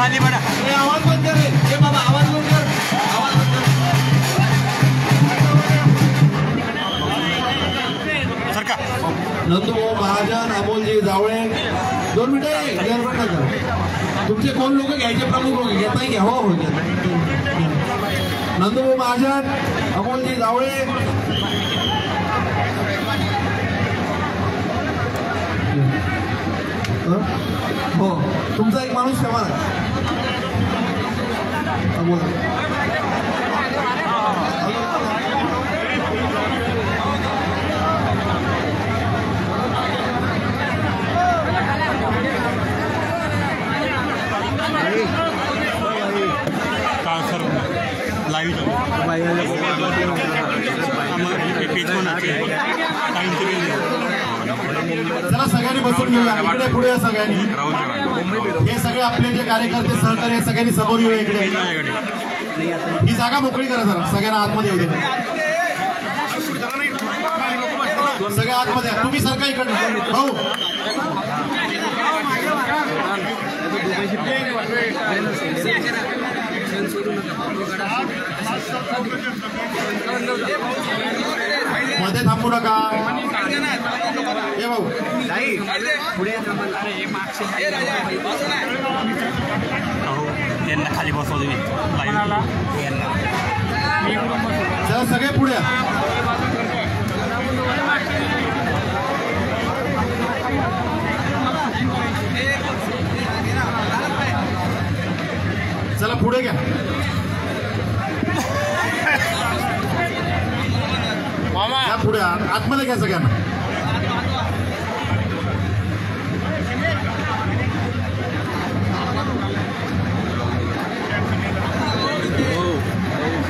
खाली बड़ा आवाज बंद कर रे बाबा, आवाज बंद कर, आवाज बंद कर सरका. नंदू महाजन, अमोलजी जावळे 2 मिनिटं गडबड नका. तुमचे कोण लोक घ्यायचे, प्रमुख लोक घेत नाही घ्या. हो हो घ्या. नंदू महाजन, अमोलजी जावळे, हो तुमचा एक माणूस ठेवा ना. चला सगळ्यांनी बसून घेऊया. इकडे पुढे या सगळ्यांनी. हे सगळे आपले जे कार्यकर्ते सहकारी सगळ्यांनी समोर येऊया. इकडे ही जागा मोकळी करा जरा, सगळ्यांना आतमध्ये येऊ दे. सगळे आतमध्ये तुम्ही सरका इकडे भाऊ. मध्ये थांबू नका. हे भाऊ खाली बसव तुम्ही. चला सगळे पुढे. चला पुढे घ्या. या पुढे आतमध्ये घ्या सगळ्यांना.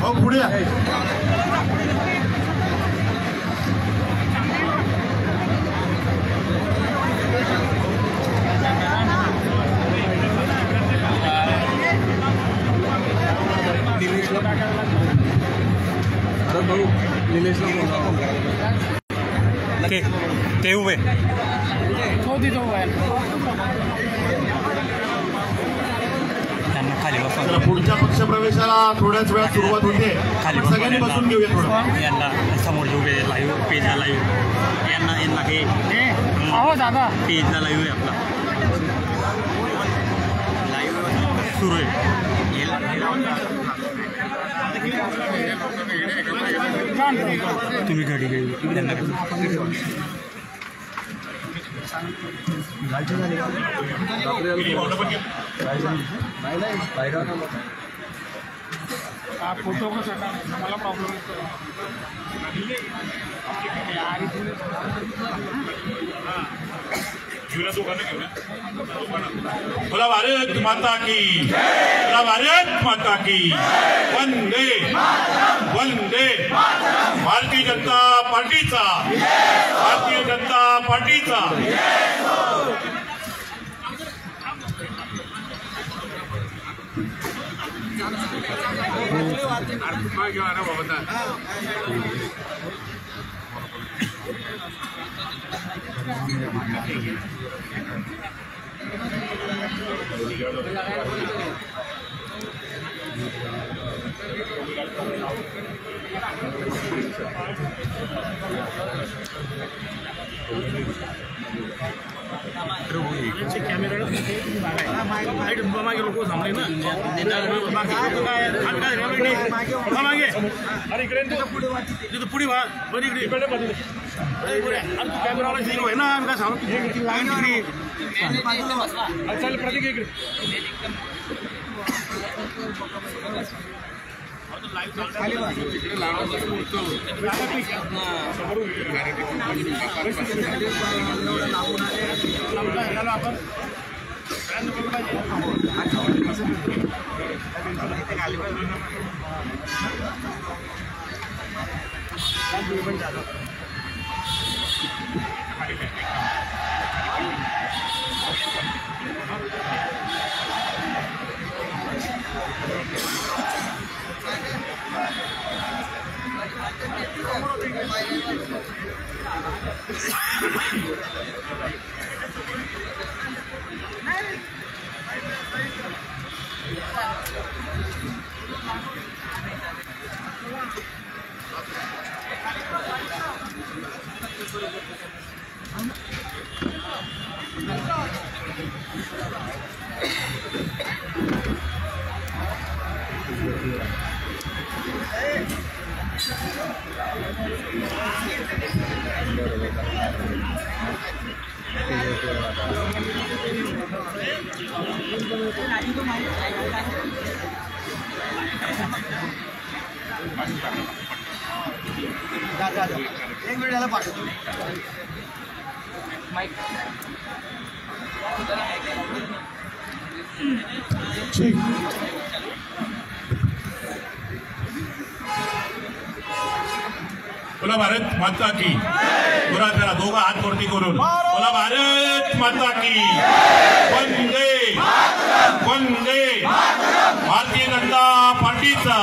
हो पुढे या. भाऊ ते उभे त्यांना खाली बसवा. पुढच्या पक्षप्रवेशाला थोड्याच वेळात सुरुवात होते. सगळ्यांनी बसून घेऊया थोडं. यांना समोर उभे लाईव्ह पेजला लाईव्ह यांना हे दादा पेजला लाईव्ह आहे आपला लाईव्ह सुरू आहे. तुम्ही घडी घेऊ त्यांना फोटो मला प्रॉब्लेम बोला भारत माता की, बोला भारत माता की. वंदे वंदे. भारतीय जनता पार्टीचा, भारतीय जनता पार्टीचा. कॅमेरा मागे लोक थांबले ना. अरे इकडे तिथं पुढे व्हा. बरं इकडे इकडे कॅमेरावाला सिंग आहे ना. काय सांगू चालेल प्रतीक इकडे. एक मिनिट याला पाठवतो माईक ठीक बोला भारत माता की पुरा करा दोघं हात वरती करून बोला भारत माता की वंदे वंदे भारतीय जनता पार्टीचा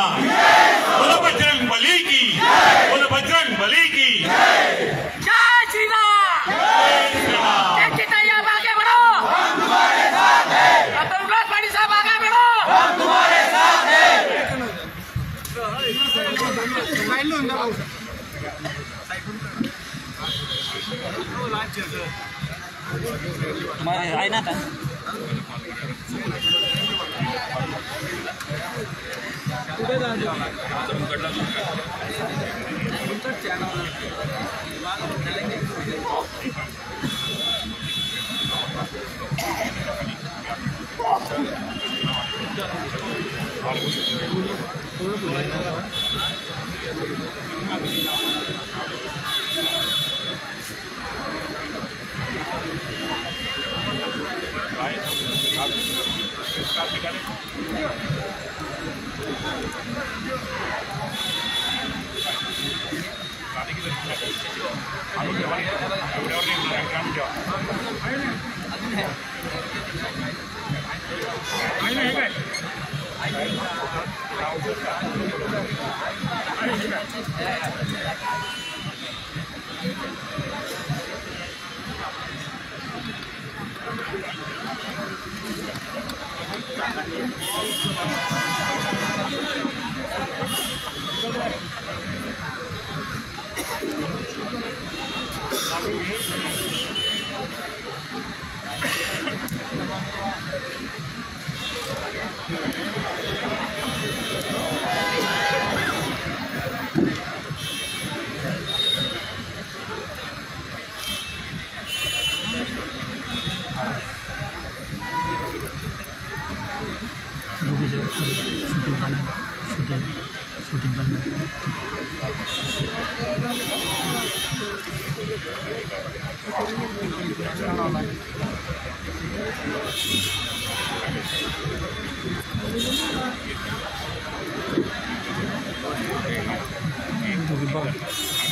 बोला बजरंग बली की बोला बजरंग बली की जय श्री राम देखी तैयार आगे बढ़ो हम तुम्हारे साथ हैं डॉक्टर उल्लास पांडे साहब आगे बढ़ो हम तुम्हारे साथ हैं आहे ना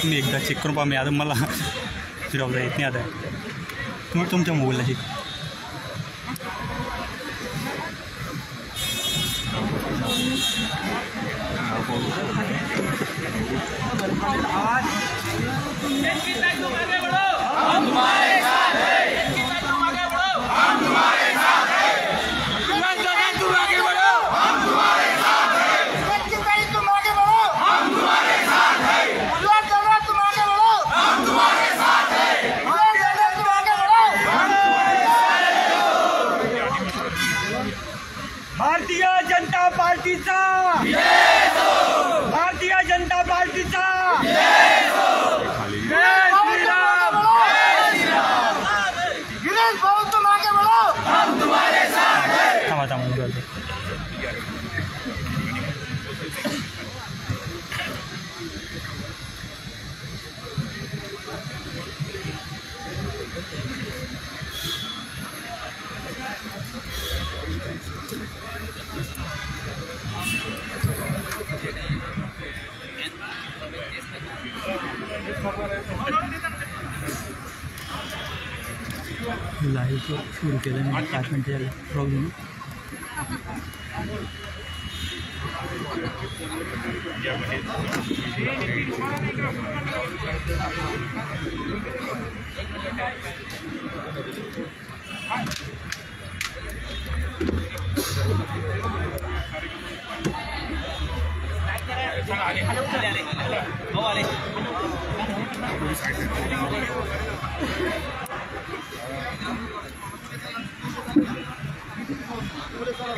तुम्ही एकदा चेक करून पहा. मी आता मला फिरवता येत नाही. आता तुम्ही तुमच्या मोबाईलला चेक भारतीय जनता पार्टीचा भारतीय जनता पार्टीचा गिरीश भाऊ तुम आगे बढ़ो हम तुम्हारे साथ हैं थांबा थांबा लाईव्ह सुरू केलं मी 5 मिनिटं झालं प्रॉब्लेम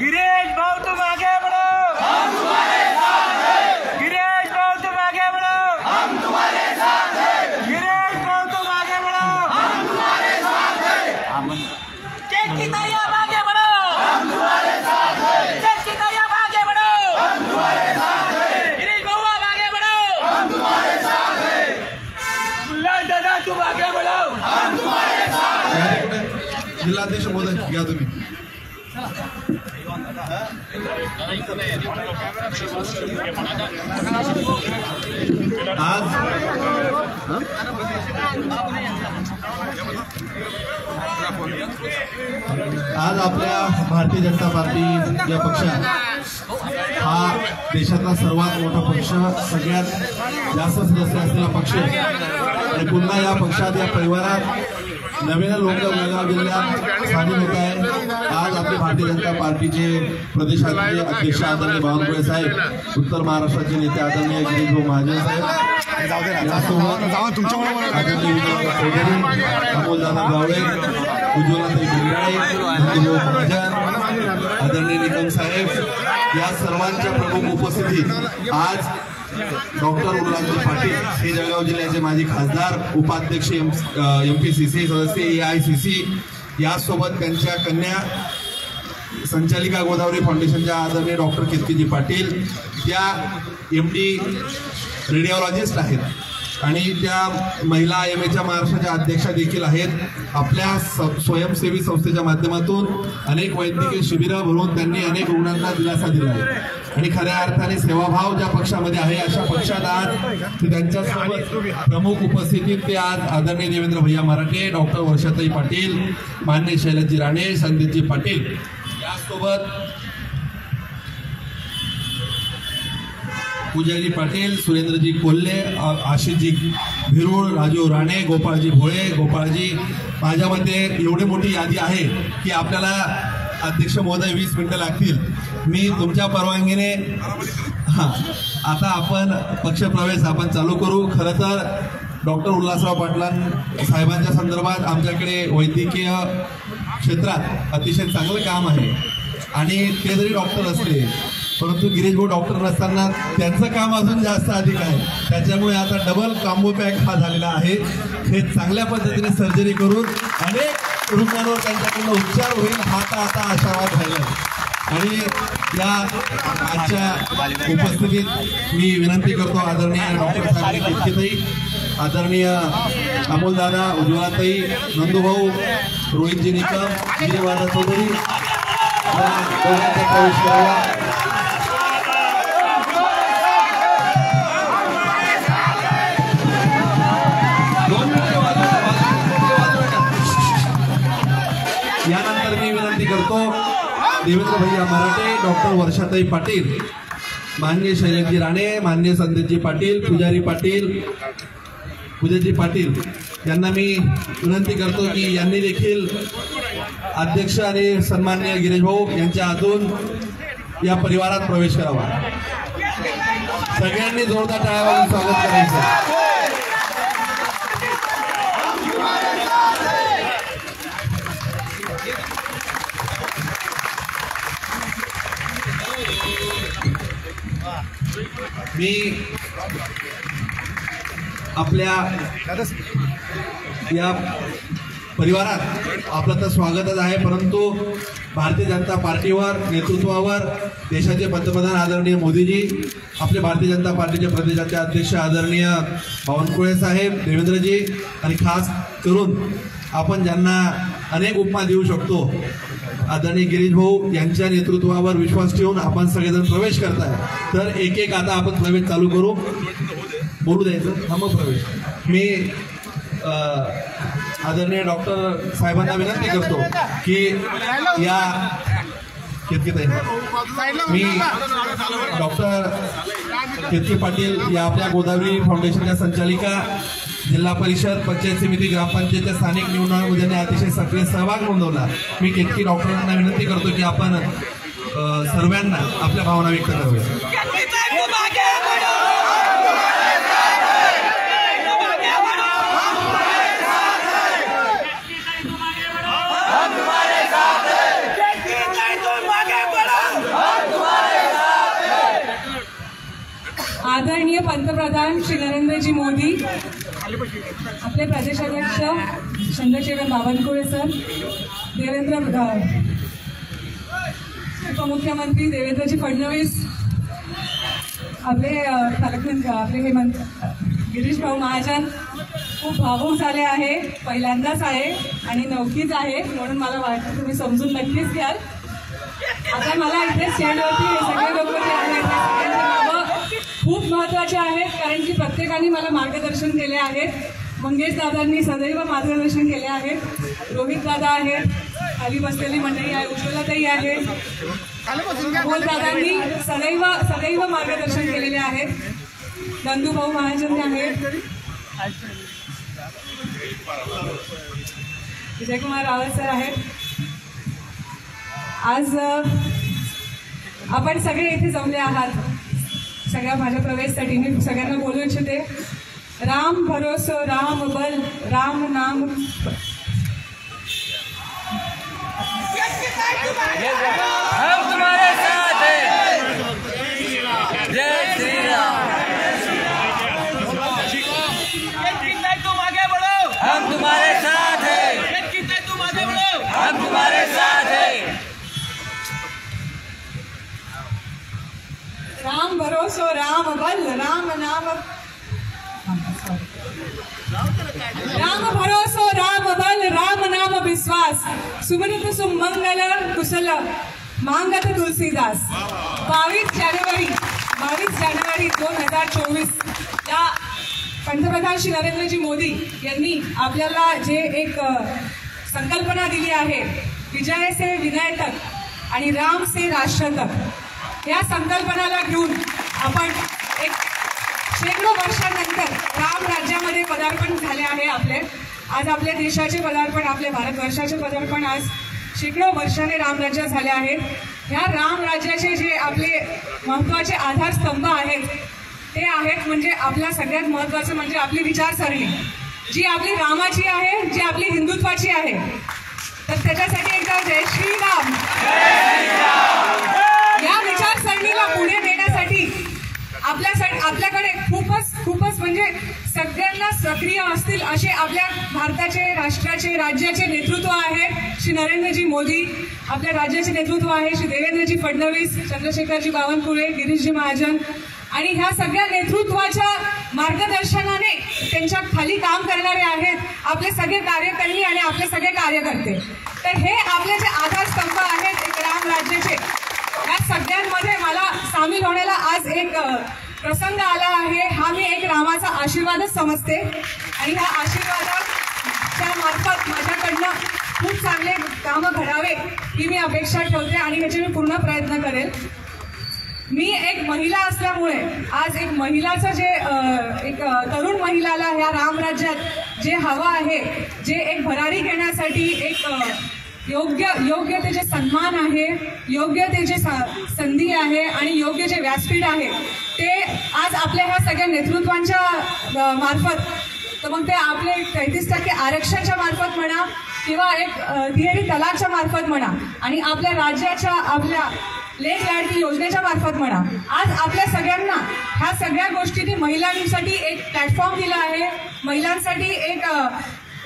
गिरीश भाऊ तुम आगे बढ़ो, हम तुम्हारे साथ हैं। गिरीश भाऊ तुम आगे बढ़ो, हम तुम्हारे साथ हैं। गिरीश भाऊ तुम आगे बढ़ो, हम तुम्हारे साथ हैं। चेकी तैयार आगे बढ़ो, हम तुम्हारे साथ हैं। चेकी तैयार आगे बढ़ो, हम तुम्हारे साथ हैं। गिरीश भाऊ आप आगे बढ़ो, हम तुम्हारे साथ हैं। मुल्ला दादा तुम आगे बढ़ो, हम तुम्हारे साथ हैं। जिल्हाध्यक्ष महोदय घ्या तुम्ही। आज आपल्या भारतीय जनता पार्टी या पक्षात हा देशातला सर्वात मोठा पक्ष, सगळ्यात जास्त सदस्य असलेला पक्ष आणि पुन्हा या पक्षात या परिवारात नवीन लोक जळगाव जिल्ह्यात स्थानिक होत आहे। आज आपले भारतीय जनता पार्टीचे प्रदेशाचे अध्यक्ष आदरणीय बावनकुळे साहेब, उत्तर महाराष्ट्राचे नेते आदरणीय गिरीश भाऊ महाजन साहेब, अमोलदादा गावडे, उज्ज्वलाताई गुंडाळे, नंदुभाऊ महाजन, आदरणीय निकम साहेब या सर्वांच्या प्रमुख उपस्थितीत आज डॉक्टर उल्हासजी पाटील हे जळगाव जिल्ह्याचे माजी खासदार, उपाध्यक्ष MPCC सदस्य, AICC यासोबत त्यांच्या कन्या संचालिका गोदावरी फाउंडेशनच्या आदरणीय डॉक्टर केतकीजी पाटील, त्या MD रेडिओलॉजिस्ट आहेत आणि त्या महिला IMAच्या महाराष्ट्राच्या अध्यक्षा देखील आहेत। आपल्या स्वयंसेवी संस्थेच्या माध्यमातून अनेक वैद्यकीय शिबिरं भरून त्यांनी अनेक रुग्णांना दिलासा दिला आहे आणि खऱ्या अर्थाने सेवाभाव ज्या पक्षामध्ये आहे अशा पक्षात आज त्यांच्यासोबत प्रमुख उपस्थितीत ते आज आदरणीय देवेंद्र भैया मराठे, डॉक्टर वर्षाताई पाटील, मान्य शैलजी राणे, संदीपजी पाटील यासोबत पूजाजी पाटील, सुरेंद्रजी कोल्हे, आशिषजी भिरुळ, राजू राणे, गोपाळजी भोळे, गोपाळजी, माझ्या मते एवढी मोठी यादी आहे की आपल्याला अध्यक्ष महोदय 20 मिनिटं लागतील। मी तुमच्या परवानगीने आता आपण पक्षप्रवेश आपण चालू करू। खरं तर डॉक्टर उल्हासराव पाटलां साहेबांच्या संदर्भात आमच्याकडे वैद्यकीय क्षेत्रात अतिशय चांगलं काम आहे आणि ते जरी डॉक्टर असले परंतु गिरीश भाऊ डॉक्टर नसताना त्यांचं काम अजून जास्त अधिक आहे। त्याच्यामुळे आता डबल कॉम्बो पॅक हा झालेला आहे। हे चांगल्या पद्धतीने सर्जरी करून अनेक रुग्णांवर त्यांच्याकडून उपचार होईल हा आता आशावाद राहिला आणि या आजच्या उपस्थितीत मी विनंती करतो आदरणीय डॉक्टर साहेब केतकीताई, आदरणीय अमोलदादा, उज्ज्वलाताई, नंदुभाऊ, रोहितजी निकम, गिरीवादा चौधरी प्रवेश करावा। यानंतर मी विनंती करतो देवेंद्र भैया मराठे, डॉक्टर वर्षाताई पाटील, मान्य शैलजी राणे, मान्य संदीपजी पाटील, पूजाजी पाटील यांना मी विनंती करतो की यांनी देखील अध्यक्ष आणि सन्माननीय गिरीश भाऊ यांच्या हातून या परिवारात प्रवेश करावा। सगळ्यांनी जोरदार टाळ्या वाजवून स्वागत करायचं। मी आपल्या या परिवारात आपलं तर स्वागतच आहे, परंतु भारतीय जनता पार्टीवर नेतृत्वावर देशाचे पंतप्रधान आदरणीय मोदीजी, आपले भारतीय जनता पार्टीचे प्रदेशाचे अध्यक्ष आदरणीय बावनकुळे साहेब, देवेंद्रजी आणि खास करून आपण ज्यांना अनेक उपमा देऊ शकतो आदरणीय गिरीश भाऊ यांच्या नेतृत्वावर विश्वास ठेवून आपण सगळेजण प्रवेश करताय। तर एक एक आता आपण प्रवेश चालू करू। बोलू द्यायचं मग प्रवेश। मी आदरणीय डॉक्टर साहेबांना विनंती करतो की या मी डॉक्टर केतकी पाटील या आपल्या गोदावरी फाउंडेशनच्या संचालिका, जिल्हा परिषद, पंचायत समिती, ग्रामपंचायतच्या स्थानिक निवडणुकांमध्ये त्यांनी अतिशय सक्रिय सहभाग नोंदवला। मी केतकी डॉक्टरांना विनंती करतो की आपण सर्वांना आपल्या भावना व्यक्त कराव्या। तुम आगे बढ़ो। पंतप्रधान श्री नरेंद्रजी मोदी, आपले प्रदेशाध्यक्ष चंद्रशेखर बावनकुळे सर, उपमुख्यमंत्री देवेंद्रजी फडणवीस, आपले पालकमंत्री गिरीश भाऊ महाजन खूप भावूक झाले आहे. पहिल्यांदाच आहे आणि नौकीच आहे, म्हणून मला वाटतं तुम्ही समजून नक्कीच घ्याल. आता मला इथे स्टँडवरती हे सगळे लोक जे आहेत सगळ्यांची नावं खूप महत्त्वाचे आहेत, कारण की प्रत्येकाने मला मार्गदर्शन केले आहे. मंगेश दादांनी सदैव मार्गदर्शन केले आहे. रोहित दादा आहेत, खाली बसलेली मंडळी आहे, उज्ज्वलाताई आहे, अमोल दादांनी सदैव मार्गदर्शन केलेले आहेत. नंदू भाऊ महाजन आहेत, विजयकुमार रावत सर आहेत. आज आपण सगळे इथे जमले आहात सगळ्या माझ्या प्रवेशसाठी. मी सगळ्यांना बोलू इच्छिते, राम भरोसो राम बल राम नाम. हम तुम्हारे साथ हैं, जय श्री राम. तुम आगे बढ़ो, हम तुम्हारे साथ हैं, तुम आगे बढ़ो, हम तुम्हारे साथ हैं. राम भरोसो राम बल राम नाम. राम भरोसो राम बल राम नाम विश्वास, सुमृत सुमंगल कुशल मांगत तुलसीदास. 22 जानेवारी 2024 या पंतप्रधान श्री नरेंद्रजी मोदी यांनी आपल्याला जे एक संकल्पना दिली आहे, विजय से विनय तक आणि राम से राष्ट्र तक, या संकल्पनाला घेऊन आपण एक शेकडो वर्षांनंतर राम राज्यामध्ये पदार्पण झाले आहे. आज आपल्या देशाचे पदार्पण, आपल्या भारतवर्षाचे पदार्पण आज शेकडो वर्षाने राम राज्य झाले आहेत. ह्या राम राज्याचे जे आपले महत्त्वाचे आधारस्तंभ आहेत ते आहेत म्हणजे आपल्या सगळ्यात महत्त्वाचं म्हणजे आपली विचारसरणी, जी आपली रामाची आहे, जी आपली हिंदुत्वाची आहे. तर त्याच्यासाठी एकदा जय श्रीराम. या विचारसरणीला पुढे नेण्यासाठी आपल्याकडे खूपच म्हणजे सगळ्यांना सक्रिय असतील असे आपल्या भारताचे, राष्ट्राचे, राज्याचे नेतृत्व आहे श्री नरेंद्रजी मोदी. आपल्या राज्याचे नेतृत्व आहे श्री देवेंद्रजी फडणवीस, चंद्रशेखरजी बावनकुळे, गिरीशजी महाजन. आणि ह्या सगळ्या नेतृत्वाच्या मार्गदर्शनाने त्यांच्या खाली काम करणारे आहेत आपले सगळे कार्यकर्ते आणि आपले सगळे कार्यकर्ते. तर हे आपले जे आधारस्तंभ आहेत एक राम राज्याचे, या सगळ्यांमध्ये मला सामील होण्याला आज एक प्रसंग आला आहे. हा मी एक रामाचा आशीर्वादच समजते आणि ह्या आशीर्वादाच्या मार्फत माझ्याकडनं खूप चांगले कामं घडावे ही मी अपेक्षा ठेवते आणि ह्याचे मी पूर्ण प्रयत्न करेल. मी एक महिला असल्यामुळे आज एक महिलाचं जे एक तरुण महिलाला ह्या राम राज्यात जे हवं आहे, जे एक भरारी घेण्यासाठी एक योग्य ते जे सन्मान आहे, योग्य ते जे संधी आहे आणि योग्य जे व्यासपीठ आहे ते आज आपल्या ह्या सगळ्या नेतृत्वांच्या मार्फत, तर मग ते आपले 33% आरक्षणाच्या मार्फत म्हणा किंवा एक तिहेरी तलाकच्या मार्फत म्हणा आणि आपल्या राज्याच्या आपल्या लेख लाडकी योजनेच्या मार्फत म्हणा, आज आपल्या सगळ्यांना ह्या सगळ्या गोष्टींनी महिलांसाठी एक प्लॅटफॉर्म दिला आहे, महिलांसाठी एक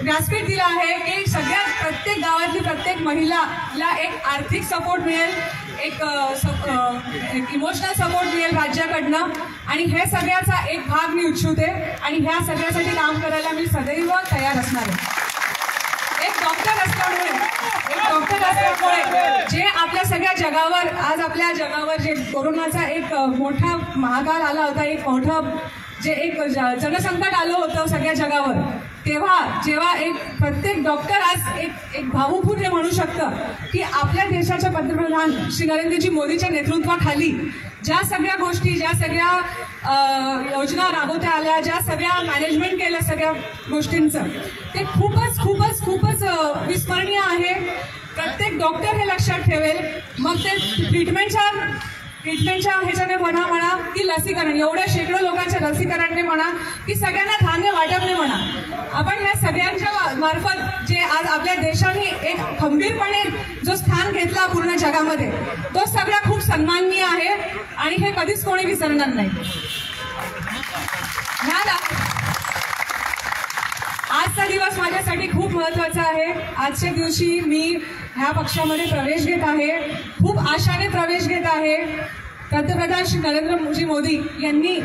व्यासपीठ दिला आहे की सगळ्यात प्रत्येक गावातली प्रत्येक महिलाला एक आर्थिक सपोर्ट मिळेल, एक इमोशनल सपोर्ट मिळेल राज्याकडनं. आणि हे सगळ्याचा एक भाग मी इच्छिते आणि ह्या सगळ्यासाठी काम करायला मी सदैव तयार असणार आहे. एक डॉक्टर असल्यामुळे जे आपल्या सगळ्या जगावर, आज आपल्या जगावर जे कोरोनाचा एक मोठा महाकाल आला होता, एक मोठं जे एक जनसंकट आलं होतं सगळ्या जगावर, तेव्हा जेव्हा एक प्रत्येक डॉक्टर आज एक भावूक होऊन हे म्हणू शकतं की आपल्या देशाच्या पंतप्रधान श्री नरेंद्रजी मोदीच्या नेतृत्वाखाली ज्या सगळ्या गोष्टी, ज्या सगळ्या योजना राबवता आल्या, ज्या सगळ्या मॅनेजमेंट केलं सगळ्या गोष्टींचं, ते खूपच विस्मरणीय आहे. प्रत्येक डॉक्टर हे लक्षात ठेवेल. मग ते ट्रीटमेंटच्या ह्याच्याने म्हणा की लसीकरण, एवढ्या शेकडो लोकांच्या लसीकरणने म्हणा की सगळ्यांना धान्य वाटपने म्हणा, आपण ह्या सगळ्यांच्या मार्फत जे आज आपल्या देशाने एक खंबीरपणे जो स्थान घेतला पूर्ण जगामध्ये, तो सगळा खूप सन्माननीय आहे आणि हे कधीच कोणी विसरणार नाही. आजचा दिवस माझ्यासाठी खूप महत्वाचा आहे. आजच्या दिवशी मी ह्या पक्षामध्ये प्रवेश घेत आहे, खूप आशाने प्रवेश घेत आहे. पंतप्रधान श्री नरेंद्र मोदी यांनी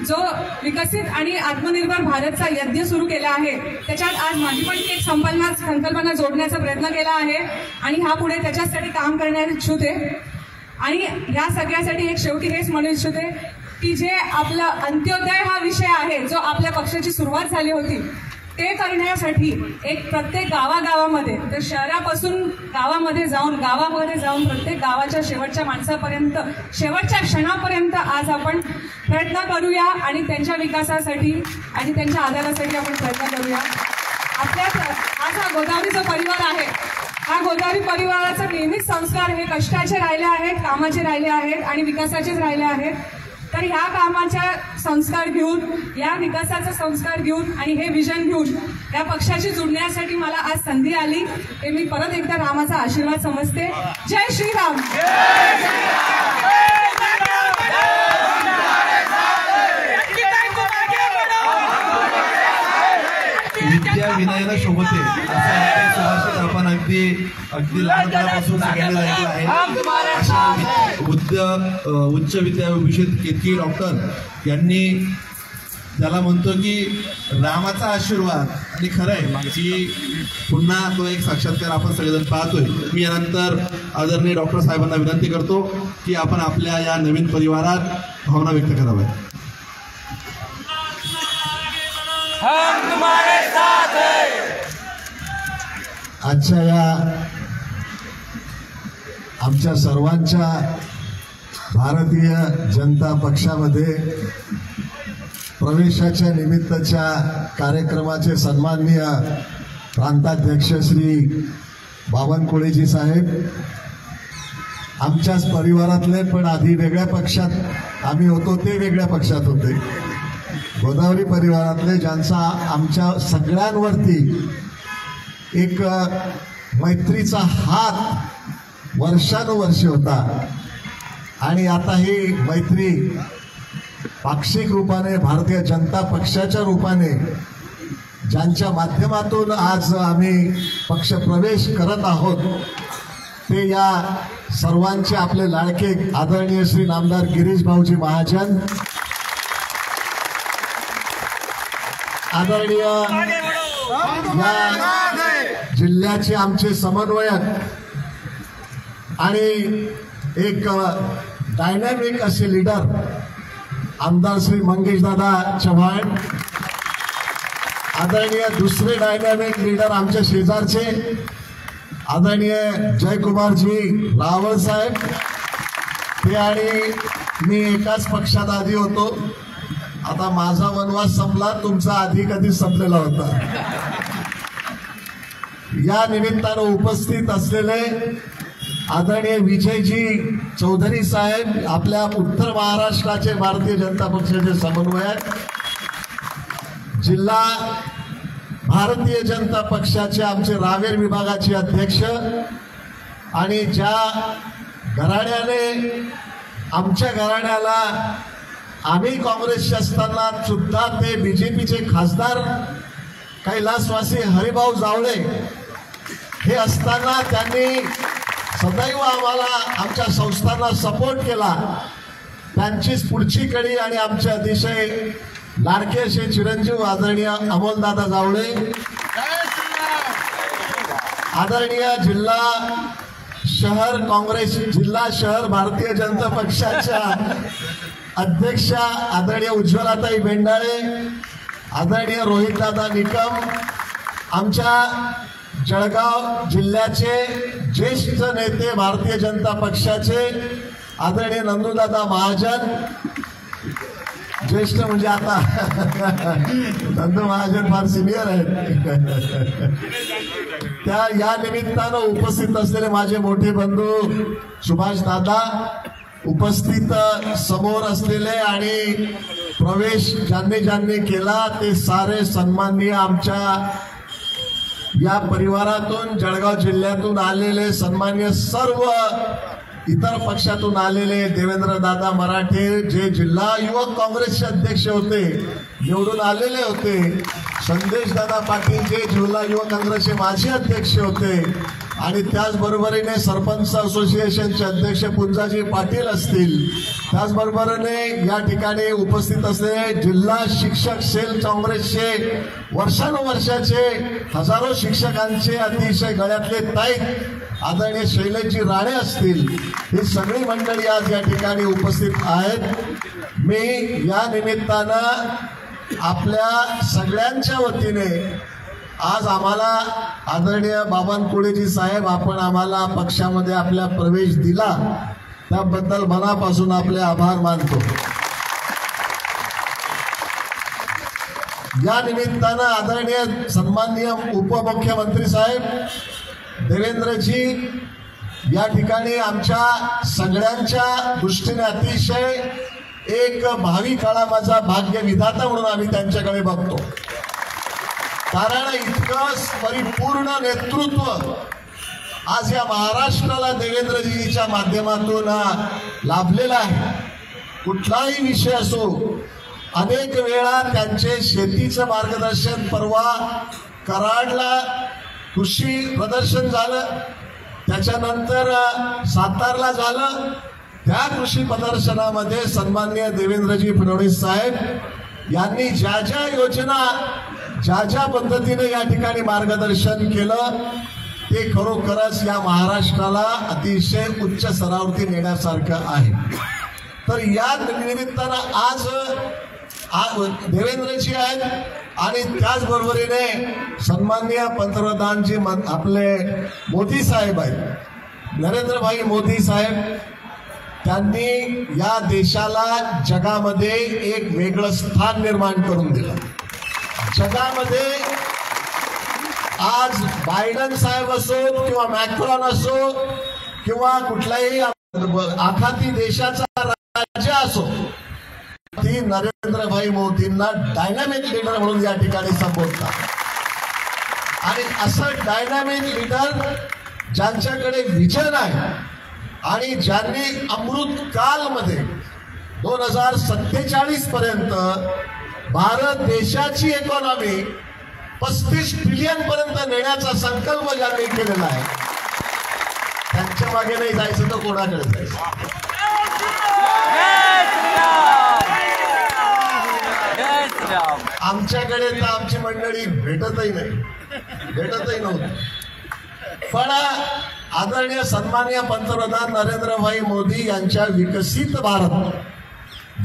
जो विकसित आणि आत्मनिर्भर भारतचा यज्ञ सुरू केला आहे, त्याच्यात आज माझी पण एक संकल्पना जोडण्याचा प्रयत्न केला आहे आणि हा पुढे त्याच्यासाठी काम करण्यास इच्छुते. आणि ह्या सगळ्यासाठी एक शेवटी हेच म्हणू इच्छिते की जे आपलं अंत्योदय हा विषय आहे, जो आपल्या पक्षाची सुरुवात झाली होती, ते करण्यासाठी एक प्रत्येक गावागावामध्ये, तर शहरापासून गावामध्ये जाऊन प्रत्येक गावाच्या शेवटच्या माणसापर्यंत, शेवटच्या क्षणापर्यंत आज आपण प्रयत्न करूया आणि त्यांच्या विकासासाठी आणि त्यांच्या आधारासाठी आपण प्रयत्न करूया. आपल्यात आज हा गोदावरी जो परिवार आहे, हा गोदावरी परिवाराचा नेहमीच संस्कार हे कष्टाचे राहिले आहेत, कामाचे राहिले आहेत आणि विकासाचेच राहिले आहेत. तर ह्या कामाचा संस्कार घेऊन, या विकासाचा संस्कार घेऊन आणि हे विजन घेऊन या पक्षाशी जुळण्यासाठी मला आज संधी आली, ते मी परत एकदा रामाचा आशीर्वाद समजते. जय श्रीराम. विद्या विनयाला शोभते असं सुभाषित आपण अगदी लहानपणापासून सगळ्यांना ऐकलं आहे. अशा उच्च विद्याभूषित केतकी डॉक्टर यांनी ज्याला म्हणतो की रामाचा आशीर्वाद, आणि खरं आहे की पुन्हा तो एक साक्षात्कार आपण सगळेजण पाहतोय. मी यानंतर आदरणीय डॉक्टर साहेबांना विनंती करतो की आपण आपल्या या नवीन परिवारात भावना व्यक्त कराव्या. आजच्या या आमच्या सर्वांच्या भारतीय जनता पक्षामध्ये प्रवेशाच्या निमित्ताच्या कार्यक्रमाचे सन्माननीय प्रांताध्यक्ष श्री बावनकुळेजी साहेब, आमच्याच परिवारातले, पण आधी वेगळ्या पक्षात आम्ही होतो, ते वेगळ्या पक्षात होते. गोदावरी परिवारातले ज्यांचा आमच्या सगळ्यांवरती एक मैत्रीचा हात वर्षानुवर्षे होता आणि आता ही मैत्री पाक्षिक रूपाने भारतीय जनता पक्षाच्या रूपाने ज्यांच्या माध्यमातून आज आम्ही पक्षप्रवेश करत आहोत, ते या सर्वांचे आपले लाडके आदरणीय श्री नामदार गिरीश भाऊजी महाजन, आदरणीय या जिल्ह्याचे आमचे समन्वयक आणि एक डायनॅमिक असे लीडर आमदार श्री मंगेशदादा चव्हाण, आदरणीय दुसरे डायनॅमिक लीडर आमच्या शेजारचे आदरणीय जयकुमारजी रावळ साहेब, ते आणि मी एकाच पक्षात आधी होतो. आता माझा वनवास संपला, तुमचा आधी कधी संपलेला होता. या निमित्तानं उपस्थित असलेले आदरणीय विजयजी चौधरी साहेब, आपल्या उत्तर महाराष्ट्राचे भारतीय जनता पक्षाचे समन्वयक, जिल्हा भारतीय जनता पक्षाचे आमचे रावेर विभागाचे अध्यक्ष, आणि ज्या घराण्याने आमच्या घराण्याला आम्ही काँग्रेसचे असताना सुद्धा ते बीजेपीचे खासदार कैलासवासी हरिभाऊ जावळे हे असताना त्यांनी सदैव आम्हाला आमच्या संस्थांना सपोर्ट केला, त्यांचीच पुढची कडी आणि आमचे अतिशय लाडके असे चिरंजीव आदरणीय अमोलदादा जावळे, आदरणीय जिल्हा शहर काँग्रेस, जिल्हा शहर भारतीय जनता पक्षाच्या अध्यक्षा आदरणीय उज्ज्वलाताई बेंडाळे, आदरणीय रोहितदादा निकम, आमच्या जळगाव जिल्ह्याचे ज्येष्ठ नेते भारतीय जनता पक्षाचे आदरणीय नंदूदादा महाजन, ज्येष्ठ म्हणजे आता नंदू महाजन फार सिनियर आहेत, त्या या निमित्तानं उपस्थित असलेले माझे मोठे बंधू सुभाष दादा, उपस्थित समोर असलेले आणि प्रवेश ज्यांनी केला ते सारे सन्माननीय आमच्या या परिवारातून जळगाव जिल्ह्यातून आलेले सन्माननीय सर्व इतर पक्षातून आलेले देवेंद्रदादा मराठे जे जिल्हा युवक काँग्रेसचे अध्यक्ष होते, निवडून आलेले होते, संदेशदादा पाटील जे जिल्हा युवक काँग्रेसचे माजी अध्यक्ष होते, आणि त्याचबरोबरीने सरपंच असोसिएशनचे अध्यक्ष पुंजाजी पाटील असतील, त्याचबरोबरीने या ठिकाणी उपस्थित असलेले जिल्हा शिक्षक सेल काँग्रेसचे वर्षानुवर्षाचे हजारो शिक्षकांचे अतिशय गळ्यातले ताईत आदरणीय शैलेशजी राणे असतील, ही सगळी मंडळी आज या ठिकाणी उपस्थित आहेत. मी या निमित्तानं आपल्या सगळ्यांच्या वतीने आज आम्हाला आदरणीय बावनकुळेजी साहेब, आपण आम्हाला पक्षामध्ये आपला प्रवेश दिला त्याबद्दल मनापासून आपले आभार मानतो. या निमित्तानं आदरणीय सन्माननीय उपमुख्यमंत्री साहेब देवेंद्रजी या ठिकाणी आमच्या सगळ्यांच्या दृष्टीने अतिशय एक भावी काळाचा भाग्य विधाता म्हणून आम्ही त्यांच्याकडे बघतो. कारण इतकं परिपूर्ण नेतृत्व आज या महाराष्ट्राला देवेंद्रजीच्या माध्यमातून लाभलेला आहे. कुठलाही विषय असो, अनेक वेळा त्यांचे शेतीचं मार्गदर्शन, परवा कराडला कृषी प्रदर्शन झालं, त्याच्यानंतर सातारला झालं. त्या कृषी प्रदर्शनामध्ये सन्माननीय देवेंद्रजी फडणवीस साहेब यांनी ज्या ज्या योजना, ज्या ज्या पद्धतीने या ठिकाणी मार्गदर्शन केलं, ते खरोखरच या महाराष्ट्राला अतिशय उच्च स्तरावरती नेण्यासारखं आहे. तर या निमित्तानं आज देवेंद्रजी आहेत आणि त्याचबरोबरीने सन्माननीय पंतप्रधानजी आपले मोदी साहेब आहेत, नरेंद्रभाई मोदी साहेब. त्यांनी या देशाला जगामध्ये एक वेगळं स्थान निर्माण करून दिलं. जगामध्ये आज बायडन साहेब असो किंवा मॅक्रॉन असो किंवा कुठलाही आखाती देशाचा राज्य असो, ती नरेंद्रभाई मोदींना डायनामिक लीडर म्हणून या ठिकाणी संबोधतात. आणि असं डायनामिक लीडर ज्यांच्याकडे विजन आहे आणि ज्यांनी अमृत कालमध्ये 2047 पर्यंत भारत देशाची इकॉनॉमी 35 ट्रिलियन पर्यंत नेण्याचा संकल्प ज्यांनी केलेला आहे, त्यांच्या मागे नाही जायचं तर कोणाकडे जायचं? आमच्याकडे तर आमची मंडळी भेटतही नव्हती. पण आदरणीय सन्माननीय पंतप्रधान नरेंद्रभाई मोदी यांच्या विकसित भारत,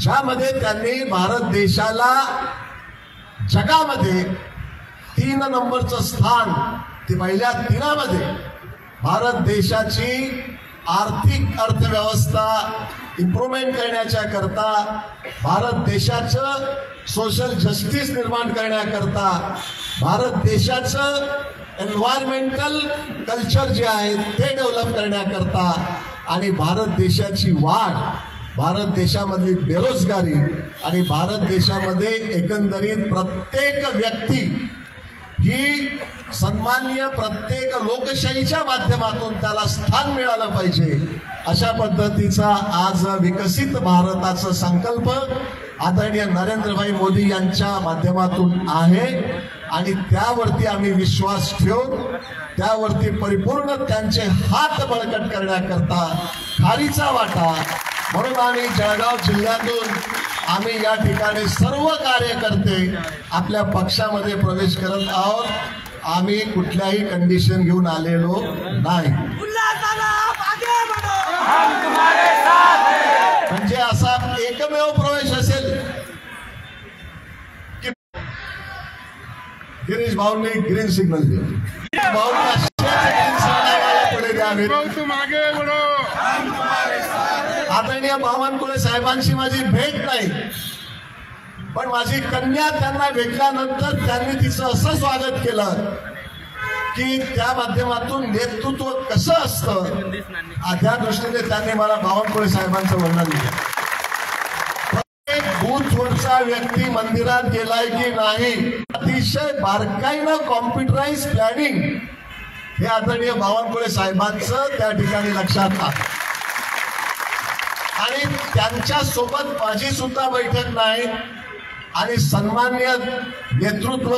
ज्यामध्ये त्यांनी भारत देशाला जगामध्ये 3 नंबरचं स्थान, ते पहिल्या 3मध्ये भारत देशाची आर्थिक अर्थव्यवस्था इम्प्रूव्हमेंट करण्याच्या करता, भारत देशाचं सोशल जस्टिस निर्माण करण्याकरता, भारत देशाचं एन्व्हायरमेंटल कल्चर जे आहे ते डेव्हलप करण्याकरता, आणि भारत देशाची वाढ, भारत देशामधली बेरोजगारी आणि भारत देशामध्ये एकंदरीत प्रत्येक व्यक्ती ही सन्माननीय, प्रत्येक लोकशाहीच्या माध्यमातून त्याला स्थान मिळालं पाहिजे, अशा पद्धतीचा आज विकसित भारताचा संकल्प आदरणीय नरेंद्रभाई मोदी यांच्या माध्यमातून आहे. आणि त्यावरती आम्ही विश्वास ठेवून त्यावरती परिपूर्ण त्यांचे हात बळकट करण्याकरता खारीचा वाटा म्हणून आम्ही जळगाव जिल्ह्यातून आम्ही या ठिकाणी सर्व कार्यकर्ते आपल्या पक्षामध्ये प्रवेश करत आहोत. आम्ही कुठल्याही कंडिशन घेऊन आलेलो नाही. म्हणजे असा एकमेव प्रवेश असेल की गिरीश भाऊंनी ग्रीन सिग्नल दिलं, भाऊंनी पुढे द्यावे. आदरणीय बावनकुळे साहेबांशी माझी भेट नाही, पण माझी कन्या त्यांना भेटल्यानंतर त्यांनी तिचं असं स्वागत केलं की त्या माध्यमातून नेतृत्व कसं असतं, त्या दृष्टीने त्यांनी मला बावनकुळे साहेबांचं वर्णन दिलं. प्रत्येक बूथवरचा व्यक्ती मंदिरात गेलाय की नाही, अतिशय बारकाईनं कॉम्प्युटराइज प्लॅनिंग हे आदरणीय बावनकुळे साहेबांचं त्या ठिकाणी लक्षात आलं. आणि त्यांच्या सोबत माझी सुद्धा बैठक नाही. आणि सन्माननीय नेतृत्व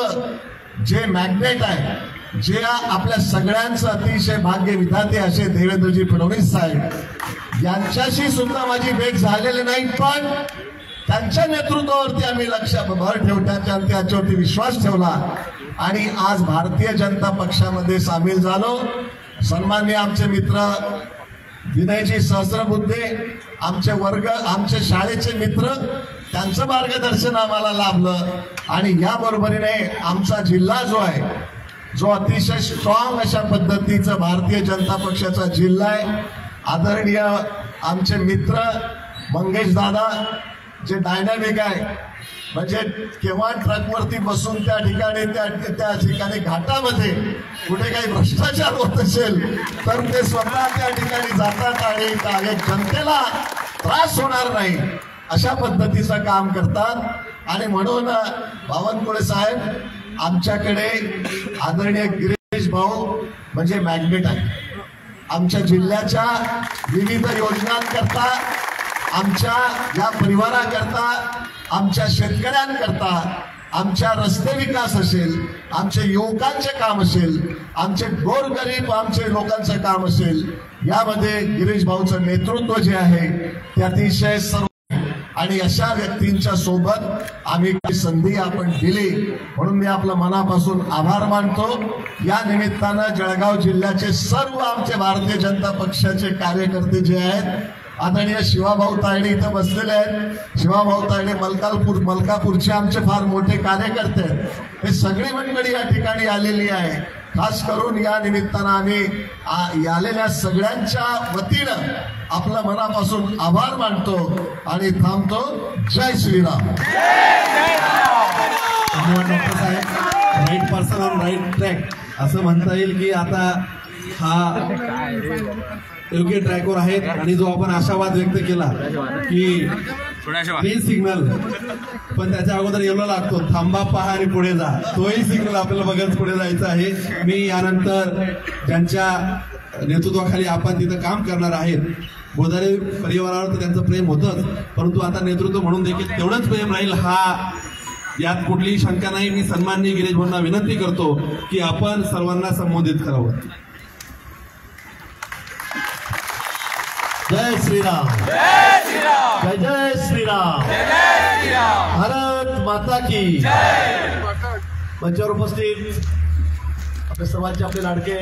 जे मॅग्नेट आहे, जे आपल्या सगळ्यांचं अतिशय भाग्य विधाते असे देवेंद्रजी फडणवीस साहेब यांच्याशी सुद्धा माझी भेट झालेली नाही, पण त्यांच्या नेतृत्वावरती आम्ही भर ठेवण्याच्या त्याच्यावरती विश्वास ठेवला आणि आज भारतीय जनता पक्षामध्ये सामील झालो. सन्माननीय आमचे मित्र विनयजी सहस्रबुद्धे, आमचे वर्ग, आमचे शाळेचे मित्र, त्यांचं मार्गदर्शन आम्हाला लाभलं. आणि या बरोबरीने आमचा जिल्हा जो आहे, जो अतिशय स्ट्रॉंग अशा पद्धतीचा भारतीय जनता पक्षाचा जिल्हा आहे, आदरणीय आमचे मित्र मंगेश दादा जे डायनामिक आहे, म्हणजे केव्हा ट्रकवरती बसून त्या ठिकाणी घाटामध्ये कुठे काही भ्रष्टाचार होत असेल तर ते स्वतः त्या ठिकाणी जातात आणि जनतेला त्रास होणार नाही अशा पद्धतीचं काम करतात. आणि म्हणून बावनकुळे साहेब आमच्याकडे आदरणीय गिरीश भाऊ म्हणजे मॅग्नेट आहे. आमच्या जिल्ह्याच्या विविध योजनांकरता, आमच्या या परिवाराकरता, आमच्या शेतकऱ्यांकरता, आमच्या रस्ते विकास असेल, आमचे युवकांचे काम असेल, आमचे गोरगरीब आमचे लोकांचं काम असेल, यामध्ये गिरीश भाऊचं नेतृत्व जे आहे ते अतिशय सर्व. आणि अशा व्यक्तींच्या सोबत आम्ही काही संधी आपण दिली म्हणून मी आपलं मनापासून आभार मानतो. या निमित्तानं जळगाव जिल्ह्याचे सर्व आमचे भारतीय जनता पक्षाचे कार्यकर्ते जे आहेत, आदरणीय शिवाभाऊ तायडे इथं बसलेले आहेत. शिवाभाऊ तायडे मलकापूरचे आमचे फार मोठे कार्यकर्ते आहेत. हे सगळी मंडळी या ठिकाणी आलेली आहे. खास करून या निमित्तानं आम्ही आलेल्या सगळ्यांच्या वतीनं आपल्या मनापासून आभार मानतो आणि थांबतो. जय श्रीराम. डॉक्टर साहेब, right person on right track असं म्हणता येईल की आता हा योग्य ट्रॅकवर आहेत. आणि जो आपण आशावाद व्यक्त केला की ग्रीन सिग्नल, पण त्याच्या अगोदर येलो लागतो, थांबा पहा आणि पुढे जा, तोही सिग्नल आपल्याला बघत पुढे जायचं आहे. मी यानंतर ज्यांच्या नेतृत्वाखाली आपण तिथं काम करणार आहेत, गोदारे परिवारावर तर त्यांचं प्रेम होतंच, परंतु आता नेतृत्व म्हणून देखील तेवढंच प्रेम राहील, हा यात कुठलीही शंका नाही. मी सन्माननीय गिरीश भाऊंना विनंती करतो की आपण सर्वांना संबोधित करावं. जय श्रीराम. जय श्रीराम. जय जय श्रीराम. भारत माता की. मंचावर उपस्थित आपल्या सर्वांचे आपले लाडके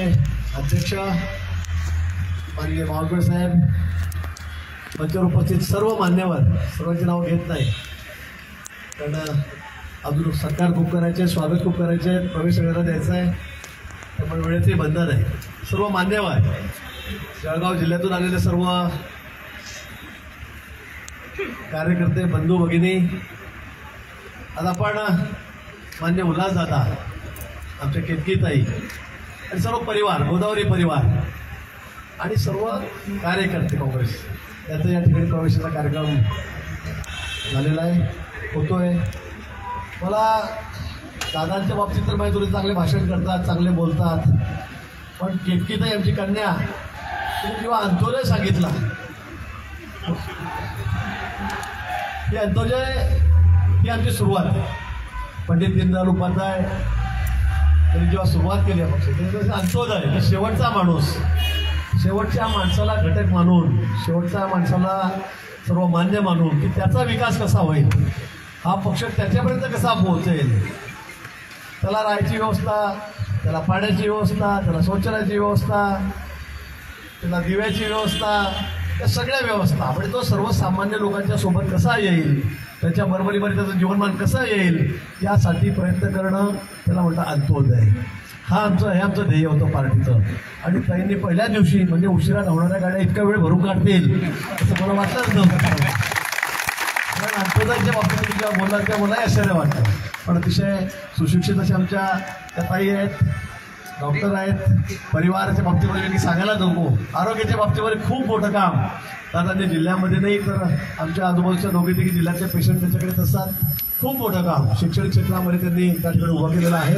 अध्यक्ष माननीय बावनकुळे साहेब, मंचावर उपस्थित सर्व मान्यवर, सर्वांचे नाव घेत नाही कारण अजून सत्कार खूप करायचे, स्वागत खूप करायचे, प्रवेश सगळ्यांना द्यायचा आहे, त्यामुळे वेळेचे बंधन आहे. सर्व मान्यवर, जळगाव जिल्ह्यातून आलेले सर्व कार्यकर्ते, बंधू भगिनी, आज आपण मान्य उल्हास दादा, आमच्या केतकीताई आणि सर्व परिवार, गोदावरी परिवार आणि सर्व कार्यकर्ते काँग्रेस याचा या ठिकाणी प्रवेशाचा कार्यक्रम झालेला आहे, होतोय. मला दादांच्या बाबतीत तर माहिती थोडी चांगले भाषण करतात, चांगले बोलतात, पण केतकीताई आमची कन्या, तुम्ही जेव्हा अंत्योदय सांगितला, ही अंत्योदय ही आमची सुरुवात. पंडित दीनदयाळ उपाध्याय त्यांनी जेव्हा सुरुवात केली आहे पक्षाची, अंत्योदय ही शेवटचा माणूस, शेवटच्या माणसाला घटक मानून, शेवटच्या माणसाला सर्व मान्य मानून की त्याचा विकास कसा होईल, हा पक्ष त्याच्यापर्यंत कसा पोहोचेल, त्याला राहायची व्यवस्था, त्याला पाण्याची व्यवस्था, त्याला शौचालयाची व्यवस्था, त्याला दिव्याची व्यवस्था, त्या सगळ्या व्यवस्था, म्हणजे तो सर्वसामान्य लोकांच्या सोबत कसा येईल, त्याच्या बरोबरीमध्ये त्याचं जीवनमान कसं येईल, यासाठी प्रयत्न करणं त्याला म्हणतात अंत्योदय. हे आमचं ध्येय होतं पार्टीचं. आणि ताईंनी पहिल्या दिवशी म्हणजे उशिरा धावणाऱ्या गाड्या इतका वेळ भरून काढतील असं मला वाटलंच नव्हतं. कारण अंत्योदयाच्या बाबतीत जेव्हा बोलला तेव्हा मलाही आश्चर्य वाटतं. पण अतिशय सुशिक्षित अशा आमच्या त्या ताई आहेत, डॉक्टर आहेत. परिवाराच्या बाबतीमध्ये मी सांगायला नको, आरोग्याच्या बाबतीमध्ये खूप मोठं काम दादांनी जिल्ह्यामध्ये नाही तर आमच्या आजूबाजूच्या दोघे तिघे जिल्ह्यातले पेशंट त्याच्याकडे असतात. खूप मोठं काम शैक्षणिक क्षेत्रामध्ये त्यांनी त्या ठिकाणी उभं केलेलं आहे.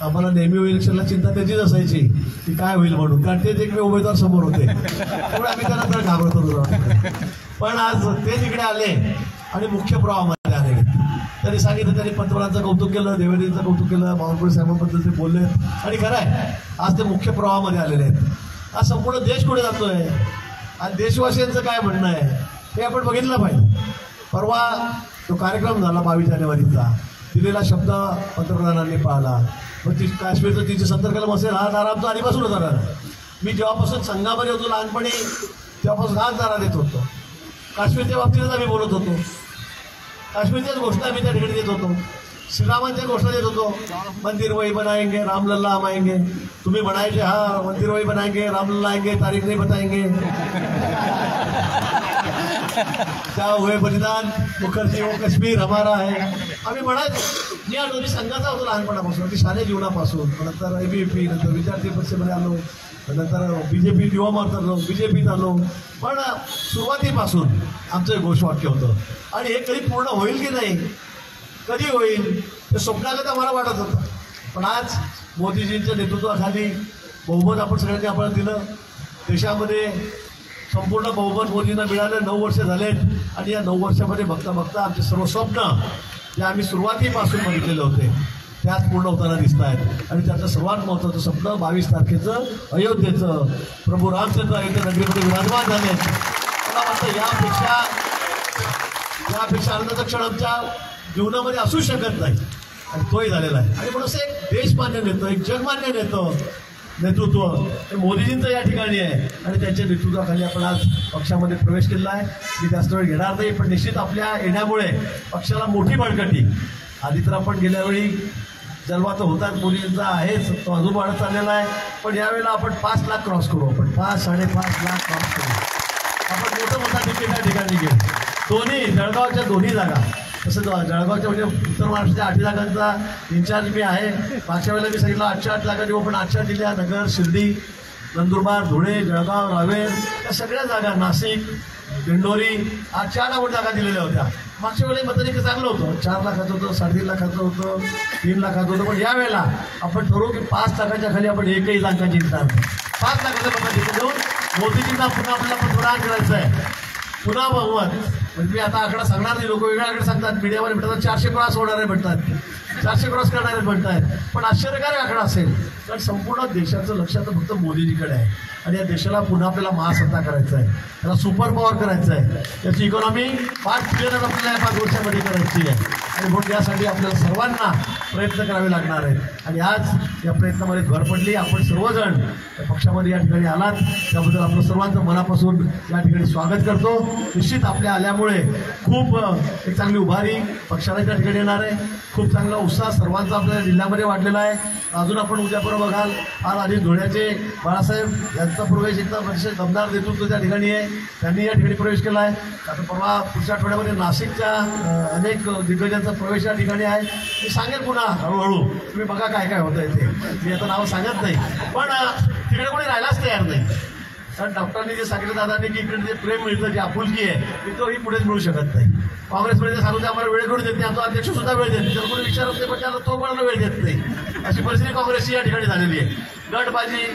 आम्हाला नेहमी इलेक्शनला चिंता त्याचीच असायची की काय होईल म्हणून, कारण तेच एकमेव उमेदवार समोर होते, त्यामुळे आम्ही त्यांना तर घाबरत होतो. पण आज ते तिकडे आले आणि मुख्य प्रवाहामध्ये आले. त्यांनी सांगितलं, त्यांनी पंतप्रधानांचं कौतुक केलं, देवेंद्रचं कौतुक केलं, बावनकुळे साहेबांबद्दल ते बोलले आणि खरं आहे आज ते मुख्य प्रवाहामध्ये आलेले आहेत. आज संपूर्ण देश पुढे जातोय आणि देशवासियांचं काय म्हणणं आहे हे आपण बघितलं पाहिजे. परवा तो कार्यक्रम झाला 22 जानेवारीचा, दिलेला शब्द पंतप्रधानांनी पाळला. मग ती काश्मीरचं 370 कलम असेल, हा नारा आमचा आधीपासून होता. मी जेव्हापासून संघामध्ये होतो लहानपणी तेव्हापासून हाच नारा देत होतो. काश्मीरच्या बाबतीतच आम्ही बोलत होतो, काश्मीरच्याच घोषणा आम्ही त्या ठिकाणी देत होतो, श्रीरामांच्या घोषणा देत होतो. मंदिर वही बनाएंगे, रामलल्ला हम आएंगे. तुम्ही म्हणायचे हा मंदिर वही बनाएंगे, रामलल्ला आएंगे, तारीख नाही बताएंगे. क्या हुए बलिदान मुखर्जी, वो कश्मीर हमारा है. आम्ही म्हणायचो. मी आठवणी संघाचा होतो लहानपणापासून, अगदी शालेय जीवनापासून. नंतर ABVP, नंतर विद्यार्थी परिषदेमध्ये आलो, नंतर BJP युवा मोर्चात BJPत आलो. पण सुरुवातीपासून आमचं एक घोषवाक्य होतं आणि हे कधी पूर्ण होईल की नाही, कधी होईल हे स्वप्नागत आम्हाला वाटत होतं. पण आज मोदीजींच्या नेतृत्वाखाली बहुमत आपण सगळ्यांनी आपण दिलं. देशामध्ये संपूर्ण बहुमत मोदींना मिळालं. 9 वर्ष झालेत आणि या 9 वर्षामध्ये बघता बघता आमचे सर्व स्वप्न जे आम्ही सुरुवातीपासून बघितलेले होते त्यात पूर्ण होताना दिसत आहेत. आणि त्याचं सर्वात महत्त्वाचं स्वप्न 22 तारखेचं अयोध्येचं, प्रभू रामचंद्र अयोध्ये नगरीमध्ये विराजमान झाले. मला वाटतं यापेक्षा आनंदाचा क्षण आमच्या जीवनामध्ये असू शकत नाही आणि तोही झालेला आहे. आणि म्हणून असं एक देशमान्य नेतं, एक जगमान्य नेतृत्व मोदीजींचं या ठिकाणी आहे आणि त्यांच्या नेतृत्वाखाली आपण आज पक्षामध्ये प्रवेश केला आहे. मी जास्त वेळ घेणार नाही, पण निश्चित आपल्या येण्यामुळे पक्षाला मोठी बळकटी. आधी तर आपण गेल्या वेळी जलवा तर होताच मोदीजींचा आहेच, तो अजून वाढत चाललेला आहे. पण यावेळेला आपण 5 लाख क्रॉस करू, आपण 5-5.5 लाख क्रॉस करू. आपण मोठं तिकीट या ठिकाणी घेऊ. दोन्ही जळगावच्या दोन्ही जागा, तसं जळगावच्या म्हणजे उत्तर महाराष्ट्राच्या 8 जागांचा इन्चार्ज मी आहे. मागच्या वेळेला मी सांगितलं 8 जागा देऊ, पण 8 दिल्या. नगर, शिर्डी, नंदुरबार, धुळे, जळगाव, रावेर या सगळ्या जागा, नाशिक, दिंडोरी, 4 आपण जागा दिलेल्या होत्या. मागच्या वेळेला मतदान चांगलं होतं, 4 लाखाचं होतं, 3.5 लाखाचं होतं, 3 लाखाचं होतं. पण यावेळेला आपण ठरवू की 5 लाखाच्या खाली आपण एकही जागा जिंकणार नाही. 5 लाखाचं मतदान देऊन मोदीजींना पुन्हा आपल्याला पंतप्रधान करायचं आहे, पुन्हा बहुमत. म्हणजे मी आता आकडा सांगणार नाही, लोक वेगळा आकडे सांगतात, मीडियामध्ये म्हणतात 400 क्रॉस होणारे म्हणतात, 400 क्रॉस करणारे म्हणतात. पण आश्चर्यकारक आकडा असेल, कारण संपूर्ण देशाचं लक्ष आता फक्त मोदीजीकडे आहे आणि या देशाला पुन्हा आपल्याला महासत्ता करायचं आहे, त्याला सुपर पॉवर करायचं आहे. त्याची इकॉनॉमी 5 ट्रिलियन आपल्याला या 5 वर्षामध्ये करायची आहे आणि म्हणून यासाठी आपल्याला सर्वांना प्रयत्न करावे लागणार आहेत. आणि आज या प्रयत्नामध्ये भर पडली. आपण सर्वजण या पक्षामध्ये या ठिकाणी आलात त्याबद्दल आपलं सर्वांचं मनापासून या ठिकाणी स्वागत करतो. निश्चित आपल्या आल्यामुळे खूप एक चांगली उभारी पक्षाला त्या ठिकाणी येणार आहे. खूप चांगला उत्साह सर्वांचा आपल्या जिल्ह्यामध्ये वाढलेला आहे. अजून आपण उद्यापर्यंत बघाल, आज आधी धुळ्याचे बाळासाहेब यांचा प्रवेश एकदम अतिशय दमदार नेतृत्व त्या ठिकाणी आहे, त्यांनी या ठिकाणी प्रवेश केला आहे. आता परवा पुढच्या आठवड्यामध्ये नाशिकच्या अनेक दिग्गजांचा प्रवेश या ठिकाणी आहे. मी सांगेन पुन्हा हळूहळू, तुम्ही बघा काय काय होतं इथे. मी आता नाव सांगत नाही, पण तिकडे कोणी राहायलाच तयार नाही. कारण डॉक्टरांनी जे सांगितलं दादांनी की इकडे जे प्रेम मिळतं, जी आपुलकी आहे, तोही पुढेच मिळू शकत नाही. काँग्रेसमध्ये सांगून आम्हाला वेळ करून देत नाही, आमचा अध्यक्ष सुद्धा वेळ देत नाही, त्याला कोणी विचारत नाही, पण त्याला तो कोणाला वेळ देत नाही. अशी परिस्थिती काँग्रेसची या ठिकाणी झालेली आहे. गटबाजी,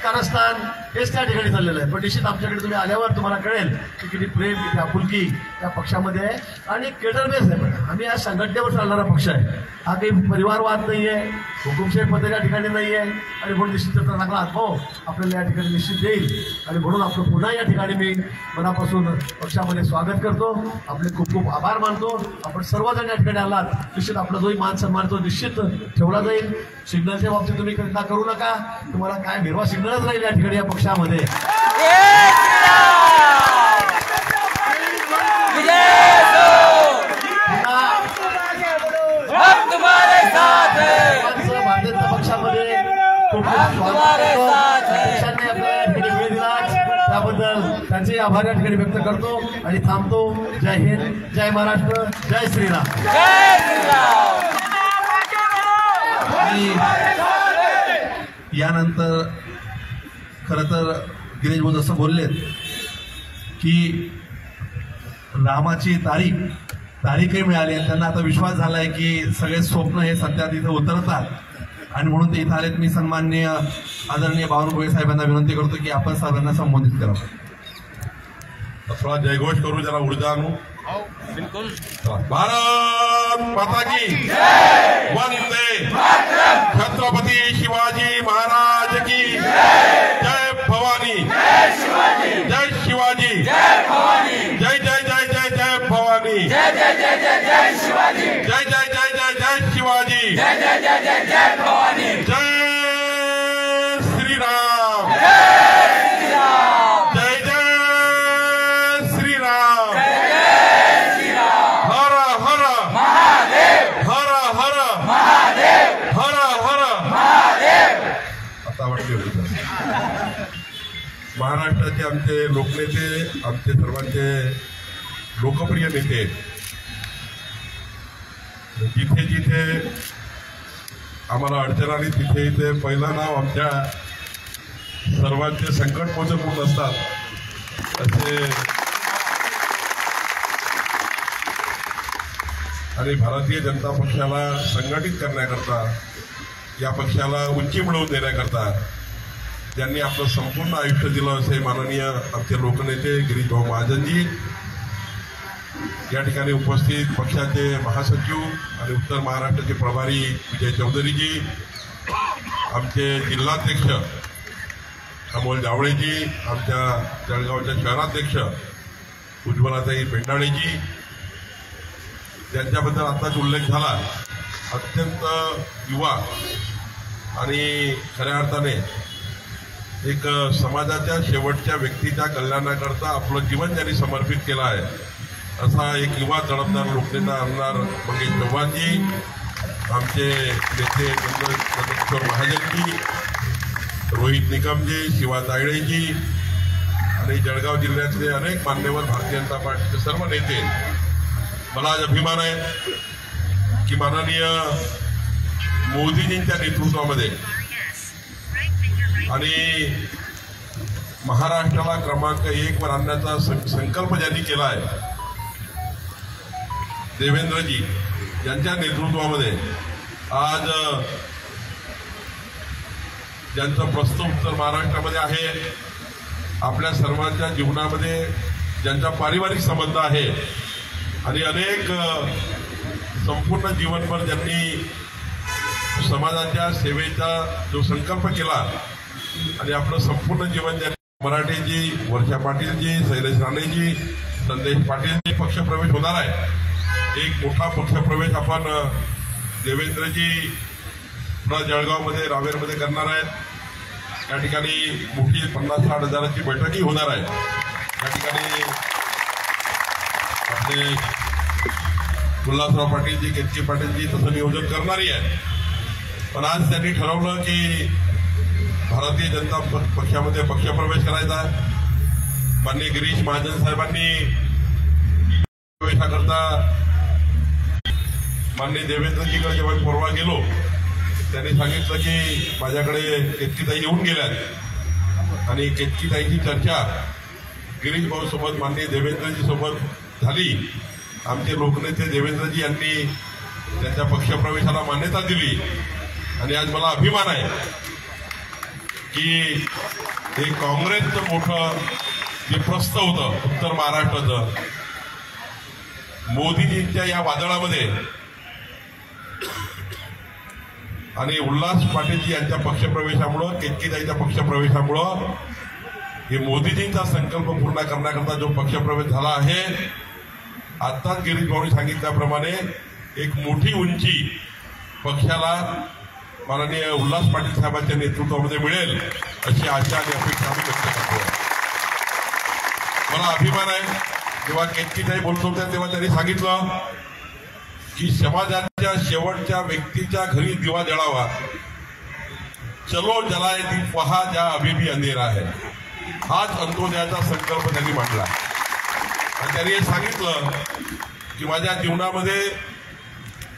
कारस्थान हेच त्या ठिकाणी चाललेलं आहे. पण निश्चित आमच्याकडे तुम्ही आल्यावर तुम्हाला कळेल की किती प्रेम, किती आपुलकी या पक्षामध्ये आहे आणि केडर बेस आहे. आम्ही या संघटनेवर चालणारा पक्ष आहे, हा काही परिवारवाद नाही आहे, हुकुमशाही पद्धती या ठिकाणी नाही आहे. आणि म्हणून निश्चित त्याचा चांगला अनुभव आपल्याला या ठिकाणी निश्चित येईल. आणि म्हणून आपलं पुन्हा या ठिकाणी मी मनापासून पक्षामध्ये स्वागत करतो, आपले खूप खूप आभार मानतो. आपण सर्वजण या ठिकाणी आलात, निश्चित आपला जोही मान सन्मान तो निश्चित ठेवला जाईल. सिग्नलच्या बाबतीत तुम्ही चिंता करू नका, तुम्हाला काय निर्वा सिग्नलच राहील या ठिकाणी या पक्षामध्ये. भारतीय पक्षामध्ये खूप पक्षांनी आपल्याला या ठिकाणी वेळ दिला, त्याबद्दल त्यांचे आभार या ठिकाणी व्यक्त करतो आणि थांबतो. जय हिंद, जय महाराष्ट्र, जय श्रीराम. आणि यानंतर खरं तर गिरीश भाऊ जसं बोललेत की रामाची तारीखही मिळाली आणि त्यांना आता विश्वास झाला आहे की सगळे स्वप्न हे सध्या तिथे उतरतात आणि म्हणून ते इथं आलेत. मी सन्माननीय आदरणीय बावनकुळे साहेबांना विनंती करतो की आपण सर्वांना संबोधित करावं. थोड़ा जयघोष करू, जरा ऊर्जा आणू. भारत माता की वंदे छत्रपती शिवाजी महाराज की जय भवानी, जय शिवाजी, जय जय जय जय जय भवानी, जय जय जय जय जय शिवाजी, जय जय जय जय जय शिवाजी, जय जय जय जय जय भवानी, जय श्रीराम, जय श्रीराम, जय जय श्रीराम, जय श्रीराम, हर हर महादेव, हर हर महादेव, हर हर महादेव. आता वाटले महाराष्ट्राचे आमचे लोकनेते, आमचे सर्वांचे लोकप्रिय नेते, जिथे जिथे आम्हाला अडचण आली तिथे इथे पहिलं नाव आमच्या सर्वांचे संकट मोचक होत असतात असे आणि भारतीय जनता पक्षाला संघटित करण्याकरता, या पक्षाला उंची मिळवून देण्याकरता त्यांनी आपलं संपूर्ण आयुष्य दिलं असे माननीय आमचे लोकनेते गिरीशभाऊ महाजनजी, या ठिकाणी उपस्थित पक्षाचे महासचिव आणि उत्तर महाराष्ट्राचे प्रभारी विजय चौधरीजी, आमचे जिल्हाध्यक्ष अमोल जावळेजी, आमच्या जळगावच्या शहराध्यक्ष उज्ज्वलाताई पेंडाळेजी, त्यांच्याबद्दल आताच उल्लेख झाला. अत्यंत युवा आणि खऱ्या अर्थाने एक समाजाच्या शेवटच्या व्यक्तीच्या कल्याणाकरता आपलं जीवन त्यांनी समर्पित केलं आहे असा एक युवा तडफदार लोकनेता आमदार मंगेश चव्हाणजी, आमचे नेते नंदकिशोर महाजनजी, रोहित निकमजी, शिवा तायडेजी आणि जळगाव जिल्ह्यातले अनेक मान्यवर भारतीय जनता पार्टीचे सर्व नेते. मला आज अभिमान आहे की माननीय मोदीजींच्या नेतृत्वामध्ये आणि महाराष्ट्राला क्रमांक 1 वर आणण्याचा संकल्प ज्यांनी केला आहे, देवेंद्रजी यांच्या नेतृत्वामध्ये आज ज्यांचं प्रस्थ उत्तर महाराष्ट्रामध्ये आहे, आपल्या सर्वांच्या जीवनामध्ये ज्यांचा पारिवारिक संबंध आहे आणि अनेक संपूर्ण जीवनभर ज्यांनी समाजाच्या सेवेचा जो संकल्प केला आणि आपलं संपूर्ण जीवन ज्यांनी मराठेजी, वर्षा पाटीलजी, शैलेश राणेजी, संदेश पाटीलजी पक्षप्रवेश होणार आहे. एक मोठा पक्षप्रवेश आपण देवेंद्रजी जळगावमध्ये रावेरमध्ये करणार आहेत. या ठिकाणी मोठी 50-60 हजाराची बैठकही होणार आहे. या ठिकाणी आपले उल्हासराव पाटीलजी, केतकी पाटीलजी तसं नियोजन करणारी आहे. पण आज त्यांनी ठरवलं की भारतीय जनता पक्षामध्ये पक्षप्रवेश करायचा. माननीय गिरीश महाजन साहेबांनी प्रवेशाकरता माननीय देवेंद्रजीकडे जेव्हा परवा गेलो त्यांनी सांगितलं की माझ्याकडे केतकीताई येऊन गेल्यात आणि केतकीताईची चर्चा गिरीश भाऊ सोबत माननीय देवेंद्रजी सोबत झाली. आमचे लोकनेते देवेंद्रजी यांनी त्यांच्या पक्षप्रवेशाला मान्यता दिली आणि आज मला अभिमान आहे की हे काँग्रेसचं मोठं जे प्रस्थ होतं उत्तर महाराष्ट्राचं, मोदीजींच्या या वादळामध्ये आणि उल्हास पाटीलजी यांच्या पक्षप्रवेशामुळं, केतकीताईच्या पक्षप्रवेशामुळं हे मोदीजींचा संकल्प पूर्ण करण्याकरता जो पक्षप्रवेश झाला आहे, आत्ताच गिरीश भाऊंनी सांगितल्याप्रमाणे एक मोठी उंची पक्षाला माननीय उल्हास पाटील साहेबांच्या नेतृत्वामध्ये मिळेल अशी आशा आणि अपेक्षा आम्ही व्यक्त करतो. मला अभिमान आहे, जेव्हा केतकीताई बोलत होत्या तेव्हा त्यांनी सांगितलं की समाजाच्या शेवटच्या व्यक्तीच्या घरी दिवा जळावा, चलो जलाए दीप वहा ज्या अभी भी अंधेरा है, हाच अंत्योदयाचा संकल्प त्यांनी मांडला. आणि त्यांनी हे सांगितलं की माझ्या जीवनामध्ये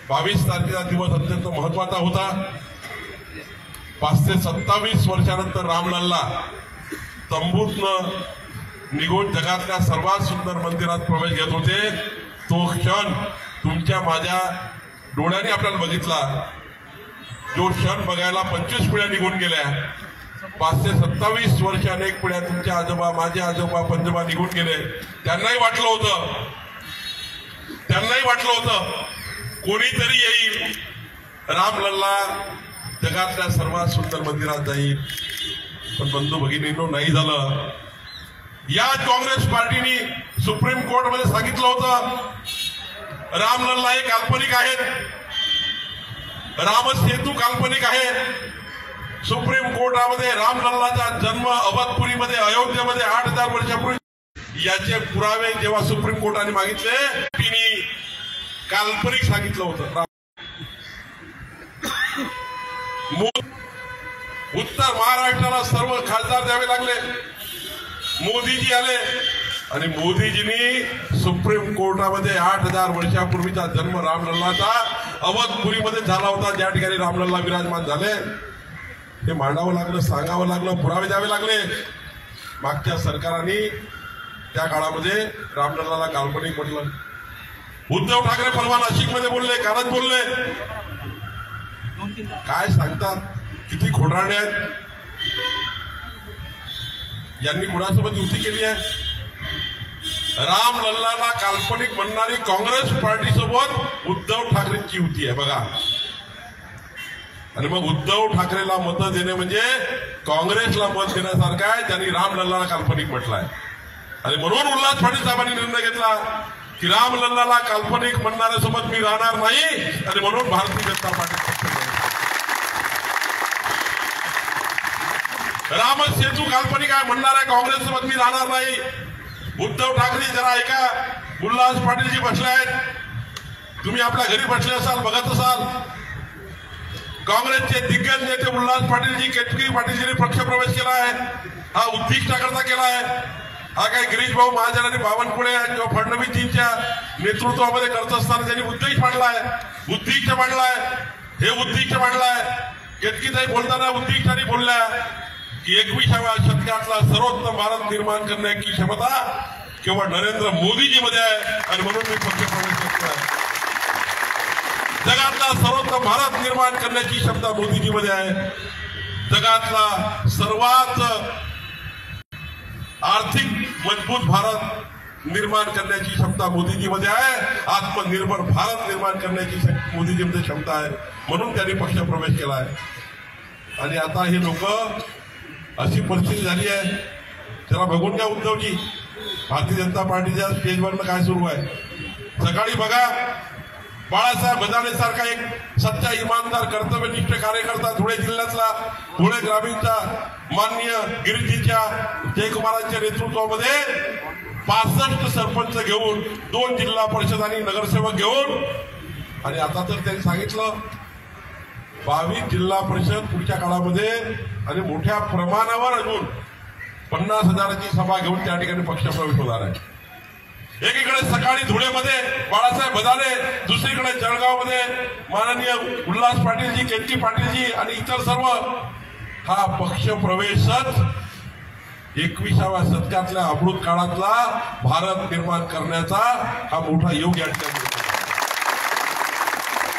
22 तारखेचा दिवस अत्यंत महत्वाचा होता. 5 ते 27 वर्षानंतर रामलल्ला तंबूतनं निघून जगातल्या सर्वात सुंदर मंदिरात प्रवेश घेत होते. तो क्षण तुमच्या माझ्या डोळ्यांनी आपल्याला बघितला जो क्षण बघायला 25 पिढ्या निघून गेल्या, 527 वर्ष अनेक पिढ्या तुमचे आजोबा, माझे आजोबा, पंजोबा निघून गेले. त्यांनाही वाटलं होतं कोणीतरी येईल, रामलल्ला जगातल्या सर्वात सुंदर मंदिरात जाईल. पण बंधू भगिनींनो, नाही झालं. या काँग्रेस पार्टीने सुप्रीम कोर्टमध्ये सांगितलं होतं रामलल्ला हे काल्पनिक आहेत, रामसेतू काल्पनिक आहे. सुप्रीम कोर्टामध्ये रामलल्लाचा जन्म अवधपुरीमध्ये, अयोध्येमध्ये 8000 वर्षापूर्वी याचे पुरावे जेव्हा सुप्रीम कोर्टाने मागितले, तिने काल्पनिक सांगितलं होतं. उत्तर महाराष्ट्राला सर्व खासदार द्यावे लागले. मोदीजी आले आणि मोदीजींनी सुप्रीम कोर्टामध्ये 8000 वर्षापूर्वीचा जन्म रामलल्लाचा अवधपुरीमध्ये झाला होता, ज्या ठिकाणी रामलल्ला विराजमान झाले, हे मांडावं लागलं, सांगावं लागलं, पुरावे द्यावे लागले. मागच्या सरकारांनी त्या काळामध्ये रामलल्लाला काल्पनिक म्हटलं. उद्धव ठाकरे परवा नाशिकमध्ये बोलले, कालच बोलले. काय सांगतात, किती खोडराडे आहेत. यांनी कुणासोबत युती केली आहे? रामलल्लाला काल्पनिक म्हणणारी काँग्रेस पार्टी सोबत उद्धव ठाकरेंची युती आहे बघा. आणि मग उद्धव ठाकरेला मतं देणे म्हणजे काँग्रेसला मत देण्यासारखं आहे. त्यांनी रामलल्लाला काल्पनिक म्हटलंय. आणि म्हणून उल्हास पाटील साहेबांनी निर्णय घेतला की रामलल्लाला काल्पनिक म्हणणाऱ्यासोबत मी राहणार नाही. आणि म्हणून भारतीय जनता पार्टी रामसेतू काल्पनिक आहे म्हणणाऱ्या काँग्रेससोबत मी राहणार नाही. उद्धव ठाकरे जरा ऐका, उल्हास पाटीलजी बसले आहेत, तुम्ही आपल्या घरी बसले असाल, बघत असाल. काँग्रेसचे दिग्गज नेते उल्हास पाटीलजी, केतकी पाटीलजींनी पक्षप्रवेश केला आहे. हा उद्दिष्टाकरता केला आहे. हा काही गिरीश भाऊ महाजन आणि बावनकुळे किंवा फडणवीसजींच्या नेतृत्वामध्ये करत असताना त्यांनी उद्दिष्ट मांडलाय. हे उद्दिष्ट मांडलाय. केतकीताई बोलताना उद्दिष्टाने बोलल्या की 21व्या शतकातला सर्वोत्तम भारत निर्माण करण्याची क्षमता केवळ नरेंद्र मोदीजीमध्ये आहे. आणि म्हणून मी पक्षप्रवेश करतोय. जगातला सर्वोत्तम भारत निर्माण करण्याची क्षमता मोदीजीमध्ये आहे. जगातला सर्वात आर्थिक मजबूत भारत निर्माण करण्याची क्षमता मोदीजीमध्ये आहे. आत्मनिर्भर भारत निर्माण करण्याची मोदीजीमध्ये क्षमता आहे. म्हणून त्यांनी पक्षप्रवेश केला आहे. आणि आता हे लोक, अशी परिस्थिती झाली आहे, त्याला बघून घ्या उद्धवजी, भारतीय जनता पार्टीच्या स्टेजवरनं काय सुरू आहे. सकाळी बघा, बाळासाहेब बजाने सारखा एक सच्चा इमानदार कर्तव्यनिष्ठ कार्यकर्ता धुळे जिल्ह्यातला, धुळे ग्रामीणचा माननीय गिरीजीच्या जयकुमारांच्या नेतृत्वामध्ये 65 सरपंच घेऊन, 2 जिल्हा परिषद आणि नगरसेवक घेऊन, आणि आता तर त्यांनी सांगितलं 22 जिल्हा परिषद पुढच्या काळामध्ये आणि मोठ्या प्रमाणावर अजून 50,000ची सभा घेऊन त्या ठिकाणी पक्षप्रवेश होणार आहे. एकीकडे सकाळी धुळेमध्ये बाळासाहेब बजाने, दुसरीकडे जळगावमध्ये माननीय उल्हास पाटीलजी, केतकी पाटीलजी आणि इतर सर्व. हा पक्षप्रवेशच 21व्या शतकातल्या अमृत काळातला भारत निर्माण करण्याचा हा मोठा योग या ठिकाणी.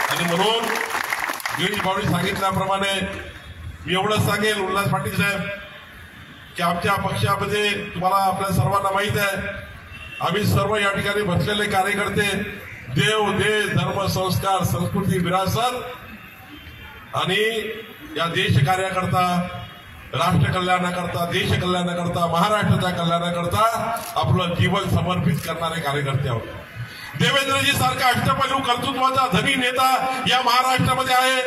आणि म्हणून गिरीश भाऊंनी सांगितल्याप्रमाणे मी एवढंच सांगेल, उल्हास पाटील साहेब, की आमच्या पक्षामध्ये तुम्हाला आपल्या सर्वांना माहित आहे, आम्ही सर्व या ठिकाणी बसलेले कार्यकर्ते देव, देश, धर्म, संस्कार, संस्कृती, विरासत आणि या देश कार्याकरता, राष्ट्र कल्याणाकरता, देश कल्याणाकरता, महाराष्ट्राच्या कल्याणाकरता आपलं जीवन समर्पित करणारे कार्यकर्ते आहोत. देवेंद्रजी सारखा अष्टपैलू कर्तृत्वाचा धनी नेता या महाराष्ट्रामध्ये आहे.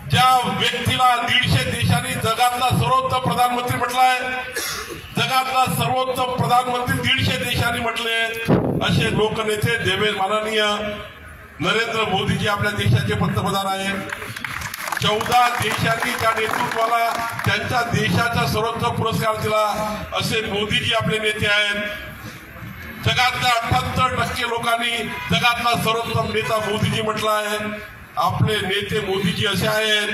ज्या व्यक्तीला 150 देशांनी जगातला सर्वोत्तम प्रधानमंत्री म्हटलाय, जगातला सर्वोत्तम प्रधानमंत्री 150 देशांनी म्हटले, असे लोकनेते माननीय नरेंद्र मोदीजी आपल्या देशाचे पंतप्रधान आहेत. 14 देशांनी त्या नेतृत्वाला त्यांच्या देशाचा सर्वोत्तम पुरस्कार दिला, असे मोदीजी आपले नेते आहेत. जगातल्या 78% लोकांनी जगातला सर्वोत्तम नेता मोदीजी म्हटला आहे. आपले नेते मोदीजी असे आहेत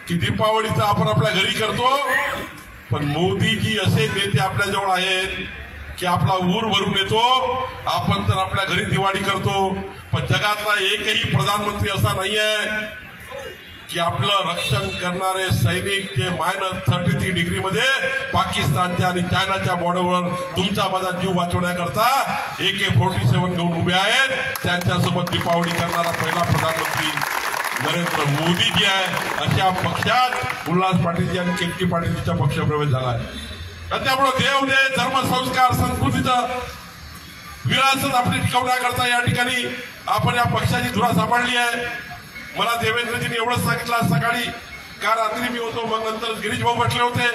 की दीपावलीचा आपण आपल्या घरी करतो, पण मोदीजी असे नेते आपल्याजवळ आहेत की आपला ऊर भरून येतो. आपण तर आपल्या घरी दिवाळी करतो, पण जगातला एकही प्रधानमंत्री असा नाही आहे की आपलं रक्षण करणारे सैनिक जे -33 डिग्रीमध्ये पाकिस्तानच्या आणि चायनाच्या बॉर्डरवर तुमचा माझा जीव वाचवण्याकरता AK-47 घेऊन उभे आहेत. त्यांच्यासोबत दीपावली करणारा पहिला प्रधानमंत्री नरेंद्र मोदी जी आहे. अशा पक्षात उल्हास पाटीलजी आणि केतकी पाटीलजीचा पक्षप्रवेश झाला आहे. आणि त्यामुळे देवदे धर्मसंस्कार संस्कृतीचं विरासत आपली टिकवण्याकरता या ठिकाणी आपण या पक्षाची धुरा सांभाळली आहे. मला देवेंद्रजींनी एवढंच सांगितलं आज सकाळी, का रात्री मी होतो, मग नंतर गिरीश भाऊ म्हटले होते,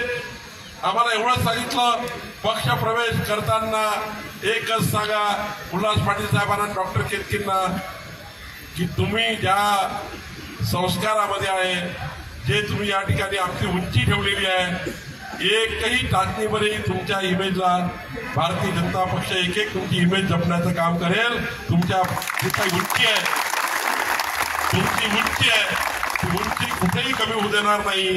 आम्हाला एवढंच सांगितलं पक्ष प्रवेश करताना एकच सांगा उल्हास पाटील साहेबांना, डॉक्टर केतकींना, की तुम्ही ज्या संस्कारामध्ये आहे, जे तुम्ही या ठिकाणी आमची उंची ठेवलेली आहे, एकही टाचणीमध्ये तुमच्या इमेजला भारतीय जनता पक्ष एक तुमची इमेज जपण्याचं काम करेल. तुमच्या उंची आहे, तुमची उंची आहे, ती उंची कुठेही कमी होऊ देणार नाही.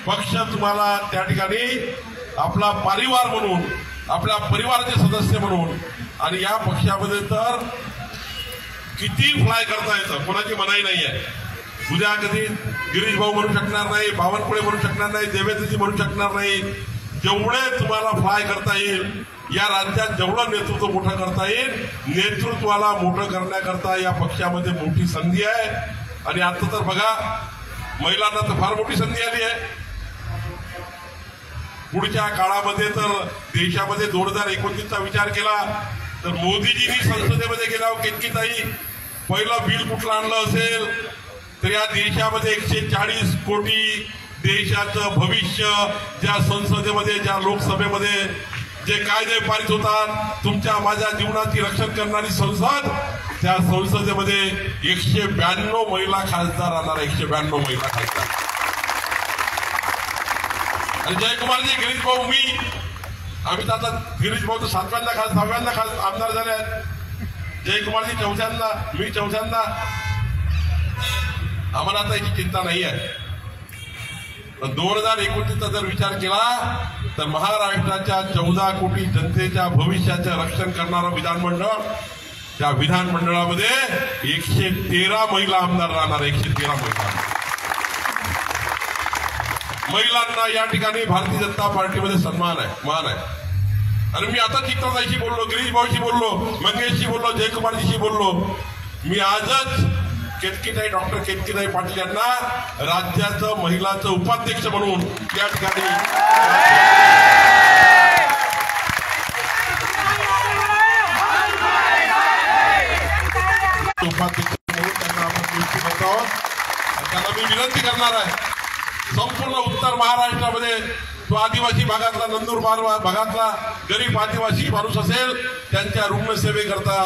पक्ष तुम्हाला त्या ठिकाणी आपला परिवार म्हणून, आपल्या परिवाराचे सदस्य म्हणून, आणि या पक्षामध्ये तर किती फ्लाय करता येतं, कोणाची मनाई नाही आहे. उद्या कधी गिरीश भाऊ म्हणू शकणार नाही, बावनकुळे म्हणू शकणार नाही, देवेंद्रजी म्हणू शकणार नाही. जेवढे तुम्हाला फ्लाय करता येईल, या राज्यात जेवढं नेतृत्व मोठं करता येईल, नेतृत्वाला मोठं करण्याकरता या पक्षामध्ये मोठी संधी आहे. आणि आता तर बघा, महिलांना तर फार मोठी संधी आली आहे. पुढच्या काळामध्ये तर देशामध्ये 2029चा विचार केला तर मोदीजींनी संसदेमध्ये गेल्यावर केतकीताई पहिलं बिल कुठलं आणलं असेल तर या देशामध्ये 140 कोटी देशाचं भविष्य ज्या संसदेमध्ये, ज्या लोकसभेमध्ये जे कायदे पारित होतात, तुमच्या माझ्या जीवनाची रक्षण करणारी संसद, त्या संसदेमध्ये 192 महिला खासदार आणणार, 192 महिला खासदार. आणि जयकुमारजी, गिरीश भाऊ, आम्ही तर आता गिरीश भाऊ तर 7व्यांदा आमदार झाले आहेत, जयकुमारजी 4थ्यांदा, मी 4थ्यांदा. आम्हाला आता याची चिंता नाही आहे. 2029चा जर विचार केला तर महाराष्ट्राच्या 14 कोटी जनतेच्या भविष्याचं रक्षण करणारं विधानमंडळ, त्या विधानमंडळामध्ये 113 महिला आमदार राहणार, 113 महिलांना या ठिकाणी भारतीय जनता पार्टीमध्ये सन्मान आहे, मान आहे. आणि मी आता चित्रताईशी बोललो, गिरीश भाऊशी बोललो, मंगेशशी बोललो, जयकुमारजीशी बोललो. मी आजच केतकीताई, डॉक्टर केतकीताई पाटील यांना राज्याचं महिलाचं उपाध्यक्ष म्हणून या ठिकाणी उपाध्यक्ष म्हणून त्यांना आपण नियुक्ती करत आहोत. त्यांना मी विनंती करणार आहे, संपूर्ण उत्तर महाराष्ट्रामध्ये तो आदिवासी भागातला, नंदुरबार भागातला गरीब आदिवासी माणूस असेल, त्यांच्या रुग्णसेवेकरता,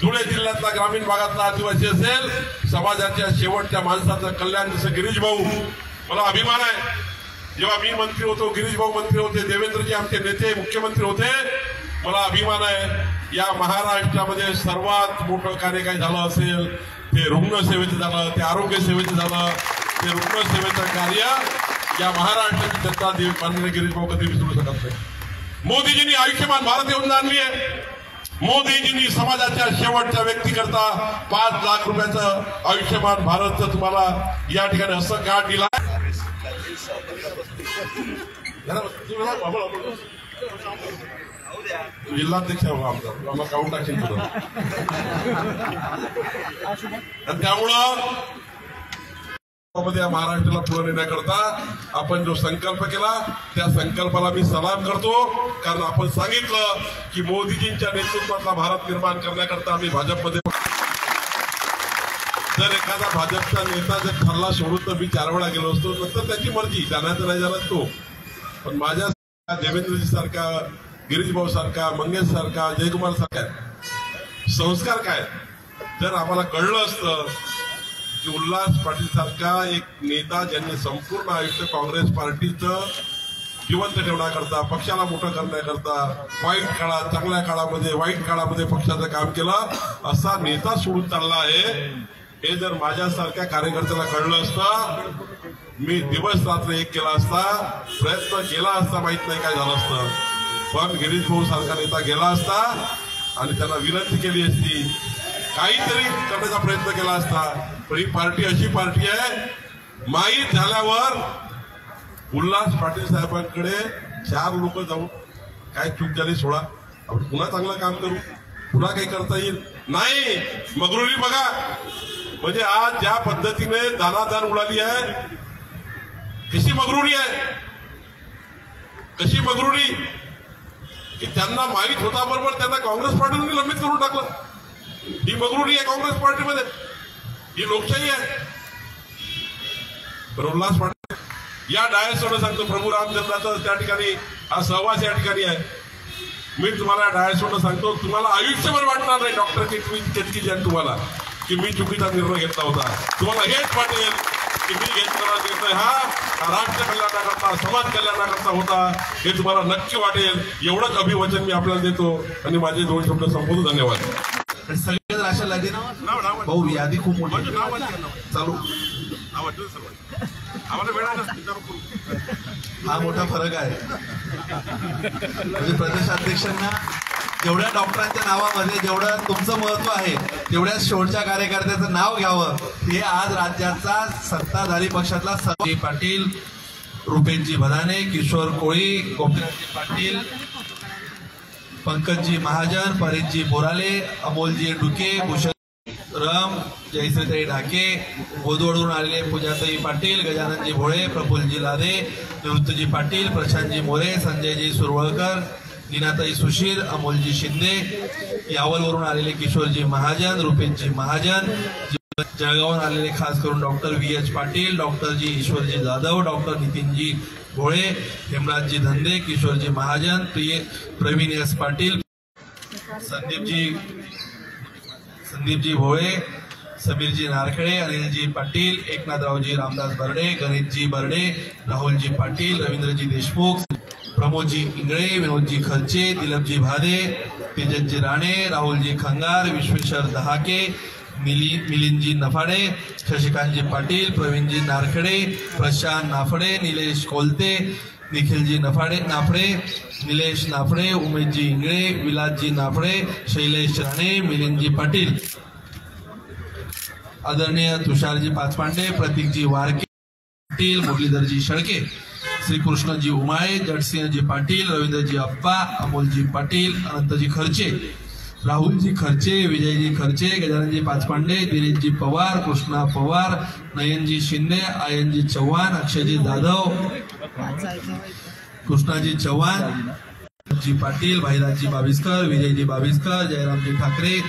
धुळे जिल्ह्यातला ग्रामीण भागातला आदिवासी असेल, समाजाच्या शेवटच्या माणसाचं कल्याण, जसं गिरीश भाऊ, मला अभिमान आहे. जेव्हा मी मंत्री होतो, गिरीश भाऊ मंत्री होते, देवेंद्रजी आमचे नेते मुख्यमंत्री होते, मला अभिमान आहे या महाराष्ट्रामध्ये सर्वात मोठं कार्य काही झालं असेल ते रुग्णसेवेचं झालं, ते आरोग्य सेवेचं झालं, ते रुग्णसेवेचं कार्य या महाराष्ट्राची जनता माननीय गिरीश भाऊ कधी विसरू शकत नाही. मोदीजींनी आयुष्यमान भारत योजना आणली आहे. मोदीजींनी समाजाच्या शेवटच्या व्यक्तीकरता 5 लाख रुपयाचं आयुष्यमान भारतचं तुम्हाला या ठिकाणी असं कार्ड दिला. जिल्हाध्यक्ष आमचा काउंट टाकेल तुला. त्यामुळं महाराष्ट्राला पुढे नेण्याकरता आपण जो संकल्प केला त्या संकल्पाला मी सलाम करतो. कारण आपण सांगितलं की मोदीजींच्या नेतृत्वातला भारत निर्माण करण्याकरता आम्ही भाजपमध्ये, जर एखादा भाजपचा नेता जर ठरला सोडून तर मी 4 वेळा गेलो असतो, नंतर त्याची मर्जी, जाण्याचं नाही जाणार तो. पण माझ्या देवेंद्रजी सारखा, गिरीश भाऊ सारखा, मंगेश सारखा, जयकुमार सारखा संस्कार काय, जर आम्हाला कळलं असतं की उल्हास पाटील सारखा एक नेता ज्यांनी संपूर्ण आयुष्य काँग्रेस पार्टीचं जिवंत ठेवण्याकरता, पक्षाला मोठं करण्याकरता, वाईट काळात, चांगल्या काळामध्ये, वाईट काळामध्ये पक्षाचं काम केलं, असा नेता सोडून चालला आहे, हे जर माझ्यासारख्या कार्यकर्त्याला कळलं असतं, मी दिवस रात्र एक केला असता, प्रयत्न केला असता, माहित नाही काय झालं असतं. पण गिरीश भाऊ सारखा नेता गेला असता आणि त्यांना विनंती केली असती, काहीतरी करण्याचा प्रयत्न केला असता. पण ही पार्टी अशी पार्टी आहे माहीत झाल्यावर उल्हास पाटील साहेबांकडे 4 लोक जाऊन काय चूक झाली सोडा, आपण पुन्हा चांगलं काम करू, पुन्हा काही करता येईल नाही. मगरुरी बघा, म्हणजे आज ज्या पद्धतीने दानादान उडाली आहे, कशी मगरुरी आहे, कशी मगरुरी की त्यांना माहीत होता बरोबर त्यांना काँग्रेस पार्टीने निलंबित करून टाकलं. ही मगरुरी आहे काँग्रेस पार्टीमध्ये, ही लोकशाही आहे. तर उल्हास पाटील या डायसवर सांगतो, प्रभू रामचंद्राचा त्या ठिकाणी हा सहवास या ठिकाणी आहे. मी तुम्हाला डायसवर सांगतो, तुम्हाला आयुष्यभर वाटणार नाही डॉक्टर केतकी जैन तुम्हाला की मी चुकीचा निर्णय घेतला होता. तुम्हाला हेच वाटेल की मी घेतलेला निर्णय हा राष्ट्र कल्याणाकरता, समाज कल्याणाकरता होता, हे तुम्हाला नक्की वाटेल. एवढंच अभिवचन मी आपल्याला देतो आणि माझे 2 शब्द संपवतो. धन्यवाद. सगळे राशन लागेल भाऊ, यादी खूप मोठी चालू. हा मोठा फरक आहे. म्हणजे प्रदेशाध्यक्षांना जेवढ्या डॉक्टरांच्या नावामध्ये जेवढं तुमचं महत्व आहे, तेवढ्या शेवटच्या कार्यकर्त्याचं नाव घ्यावं, हे आज राज्याचा सत्ताधारी पक्षातला सर्व पाटील, रुपेशजी भदाने, किशोर कोळी, गोपीनाथजी पाटील, पंकजजी महाजन, परेशजी बोराले, अमोलजी डुके, भूषण रम, जयश्रीताई ढाके, बोदवडून आलेले पूजाताई पाटील, गजाननजी भोळे, प्रफुल्लजी लादे, निवृत्तजी पाटील, प्रशांतजी मोरे, संजयजी सुरवळकर, लीनाताई सुशीर, अमोलजी शिंदे, यावलवरून आलेले किशोरजी महाजन, रुपेशजी महाजन, जळगावून आलेले खास करून डॉक्टर VH पाटील, डॉक्टरजी ईश्वरजी जाधव, डॉक्टर नितीनजी भोळे, हेमराजजी धंदे, किशोरजी महाजन, प्रवीण S पाटील, संदीपजी भोळे, समीरजी नारखेडे, अनिलजी पाटील, एकनाथरावजी रामदास बर्डे, गणेशजी बर्डे, राहुलजी पाटील, रवींद्रजी देशमुख, प्रमोदजी इंगळे, विनोदजी खर्चे, दिलीपजी भादे, तेजसजी राणे, राहुलजी खंगार, विश्वेश्वर दहाके, मिलिंदजी नफाडे, शशिकांतजी पाटील, प्रवीणजी नारखेडे, प्रशांत नाफडे, निलेश कोलते, निखिलजी नाफडे, निलेश नाफडे, उमेशजी इंगळे, विलासजी नाफडे, शैलेश राणे, मिलिंदजी पाटील, आदरणीय तुषारजी पाचपांडे, प्रतीकजी वारके पाटील, मुरलीधरजी शेळके, श्रीकृष्णजी उमाळे, जटसिंहजी पाटील, रवींद्रजी अप्पा, अमोलजी पाटील, अनंतजी खर्चे, राहुलजी खर्चे, विजयजी खर्चे, गजाननजी पाचपांडे, दिनेशजी पवार, कृष्णा पवार, नयनजी शिंदे, आयनजी चव्हाण, अक्षयजी जाधव, कृष्णाजी चव्हाण, जी पाटील, भाईराजजी बाविस्कर, विजयजी बाविस्कर, जयरामजी ठाकरे,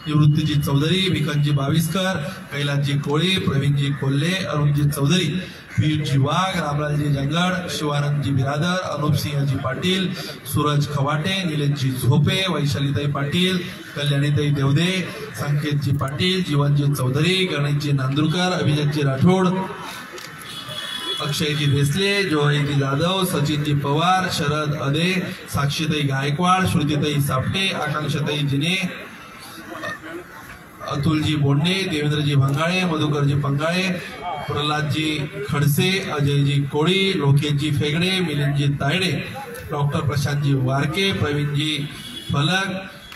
निवृत्तीजी चौधरी, विकनजी बाविस्कर, कैलासजी कोळी, प्रवीणजी कोल्हे, अरुणजी चौधरी, पीयूषजी वाघ, रामलालजी जंगड, शिवानंदजी बिरादर, अनुपसिंहजी पाटील, सूरज खवाटे, निलेशजी झोपे, वैशालीताई पाटील, कल्याणीताई देवदे, संकेतजी पाटील, जीवनजी चौधरी, गणेशजी नांदुरकर, अभिजितजी राठोड, अक्षयजी भेसले, जोयजी जाधव, सचिनजी पवार, शरद अदे, साक्षीताई गायकवाड, श्रुतीताई सापटे, आकांक्षाताई जिने, अतुलजी बोंडे, देवेंद्रजी भंगाळे, मधुकरजी पंगाळे, प्रल्हादजी खडसे, अजयजी कोळी, लोकेशजी फेगडे, मिलिंदजी तायडे, डॉक्टर प्रशांतजी वारके, प्रवीणजी फलक,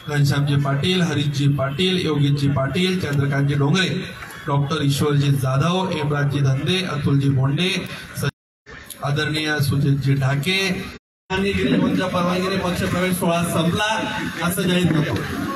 घनश्यामजी पाटील, हरीशजी पाटील, योगेशजी पाटील, चंद्रकांतजी डोंगरे, डॉक्टर ईश्वरजी जाधव, हेमराजजी धंदे, अतुलजी बोंडे, आदरणीय सुजितजी ढाके, परवानगीने पक्ष प्रवेश सोहळा संपला असं जाहीर करतो.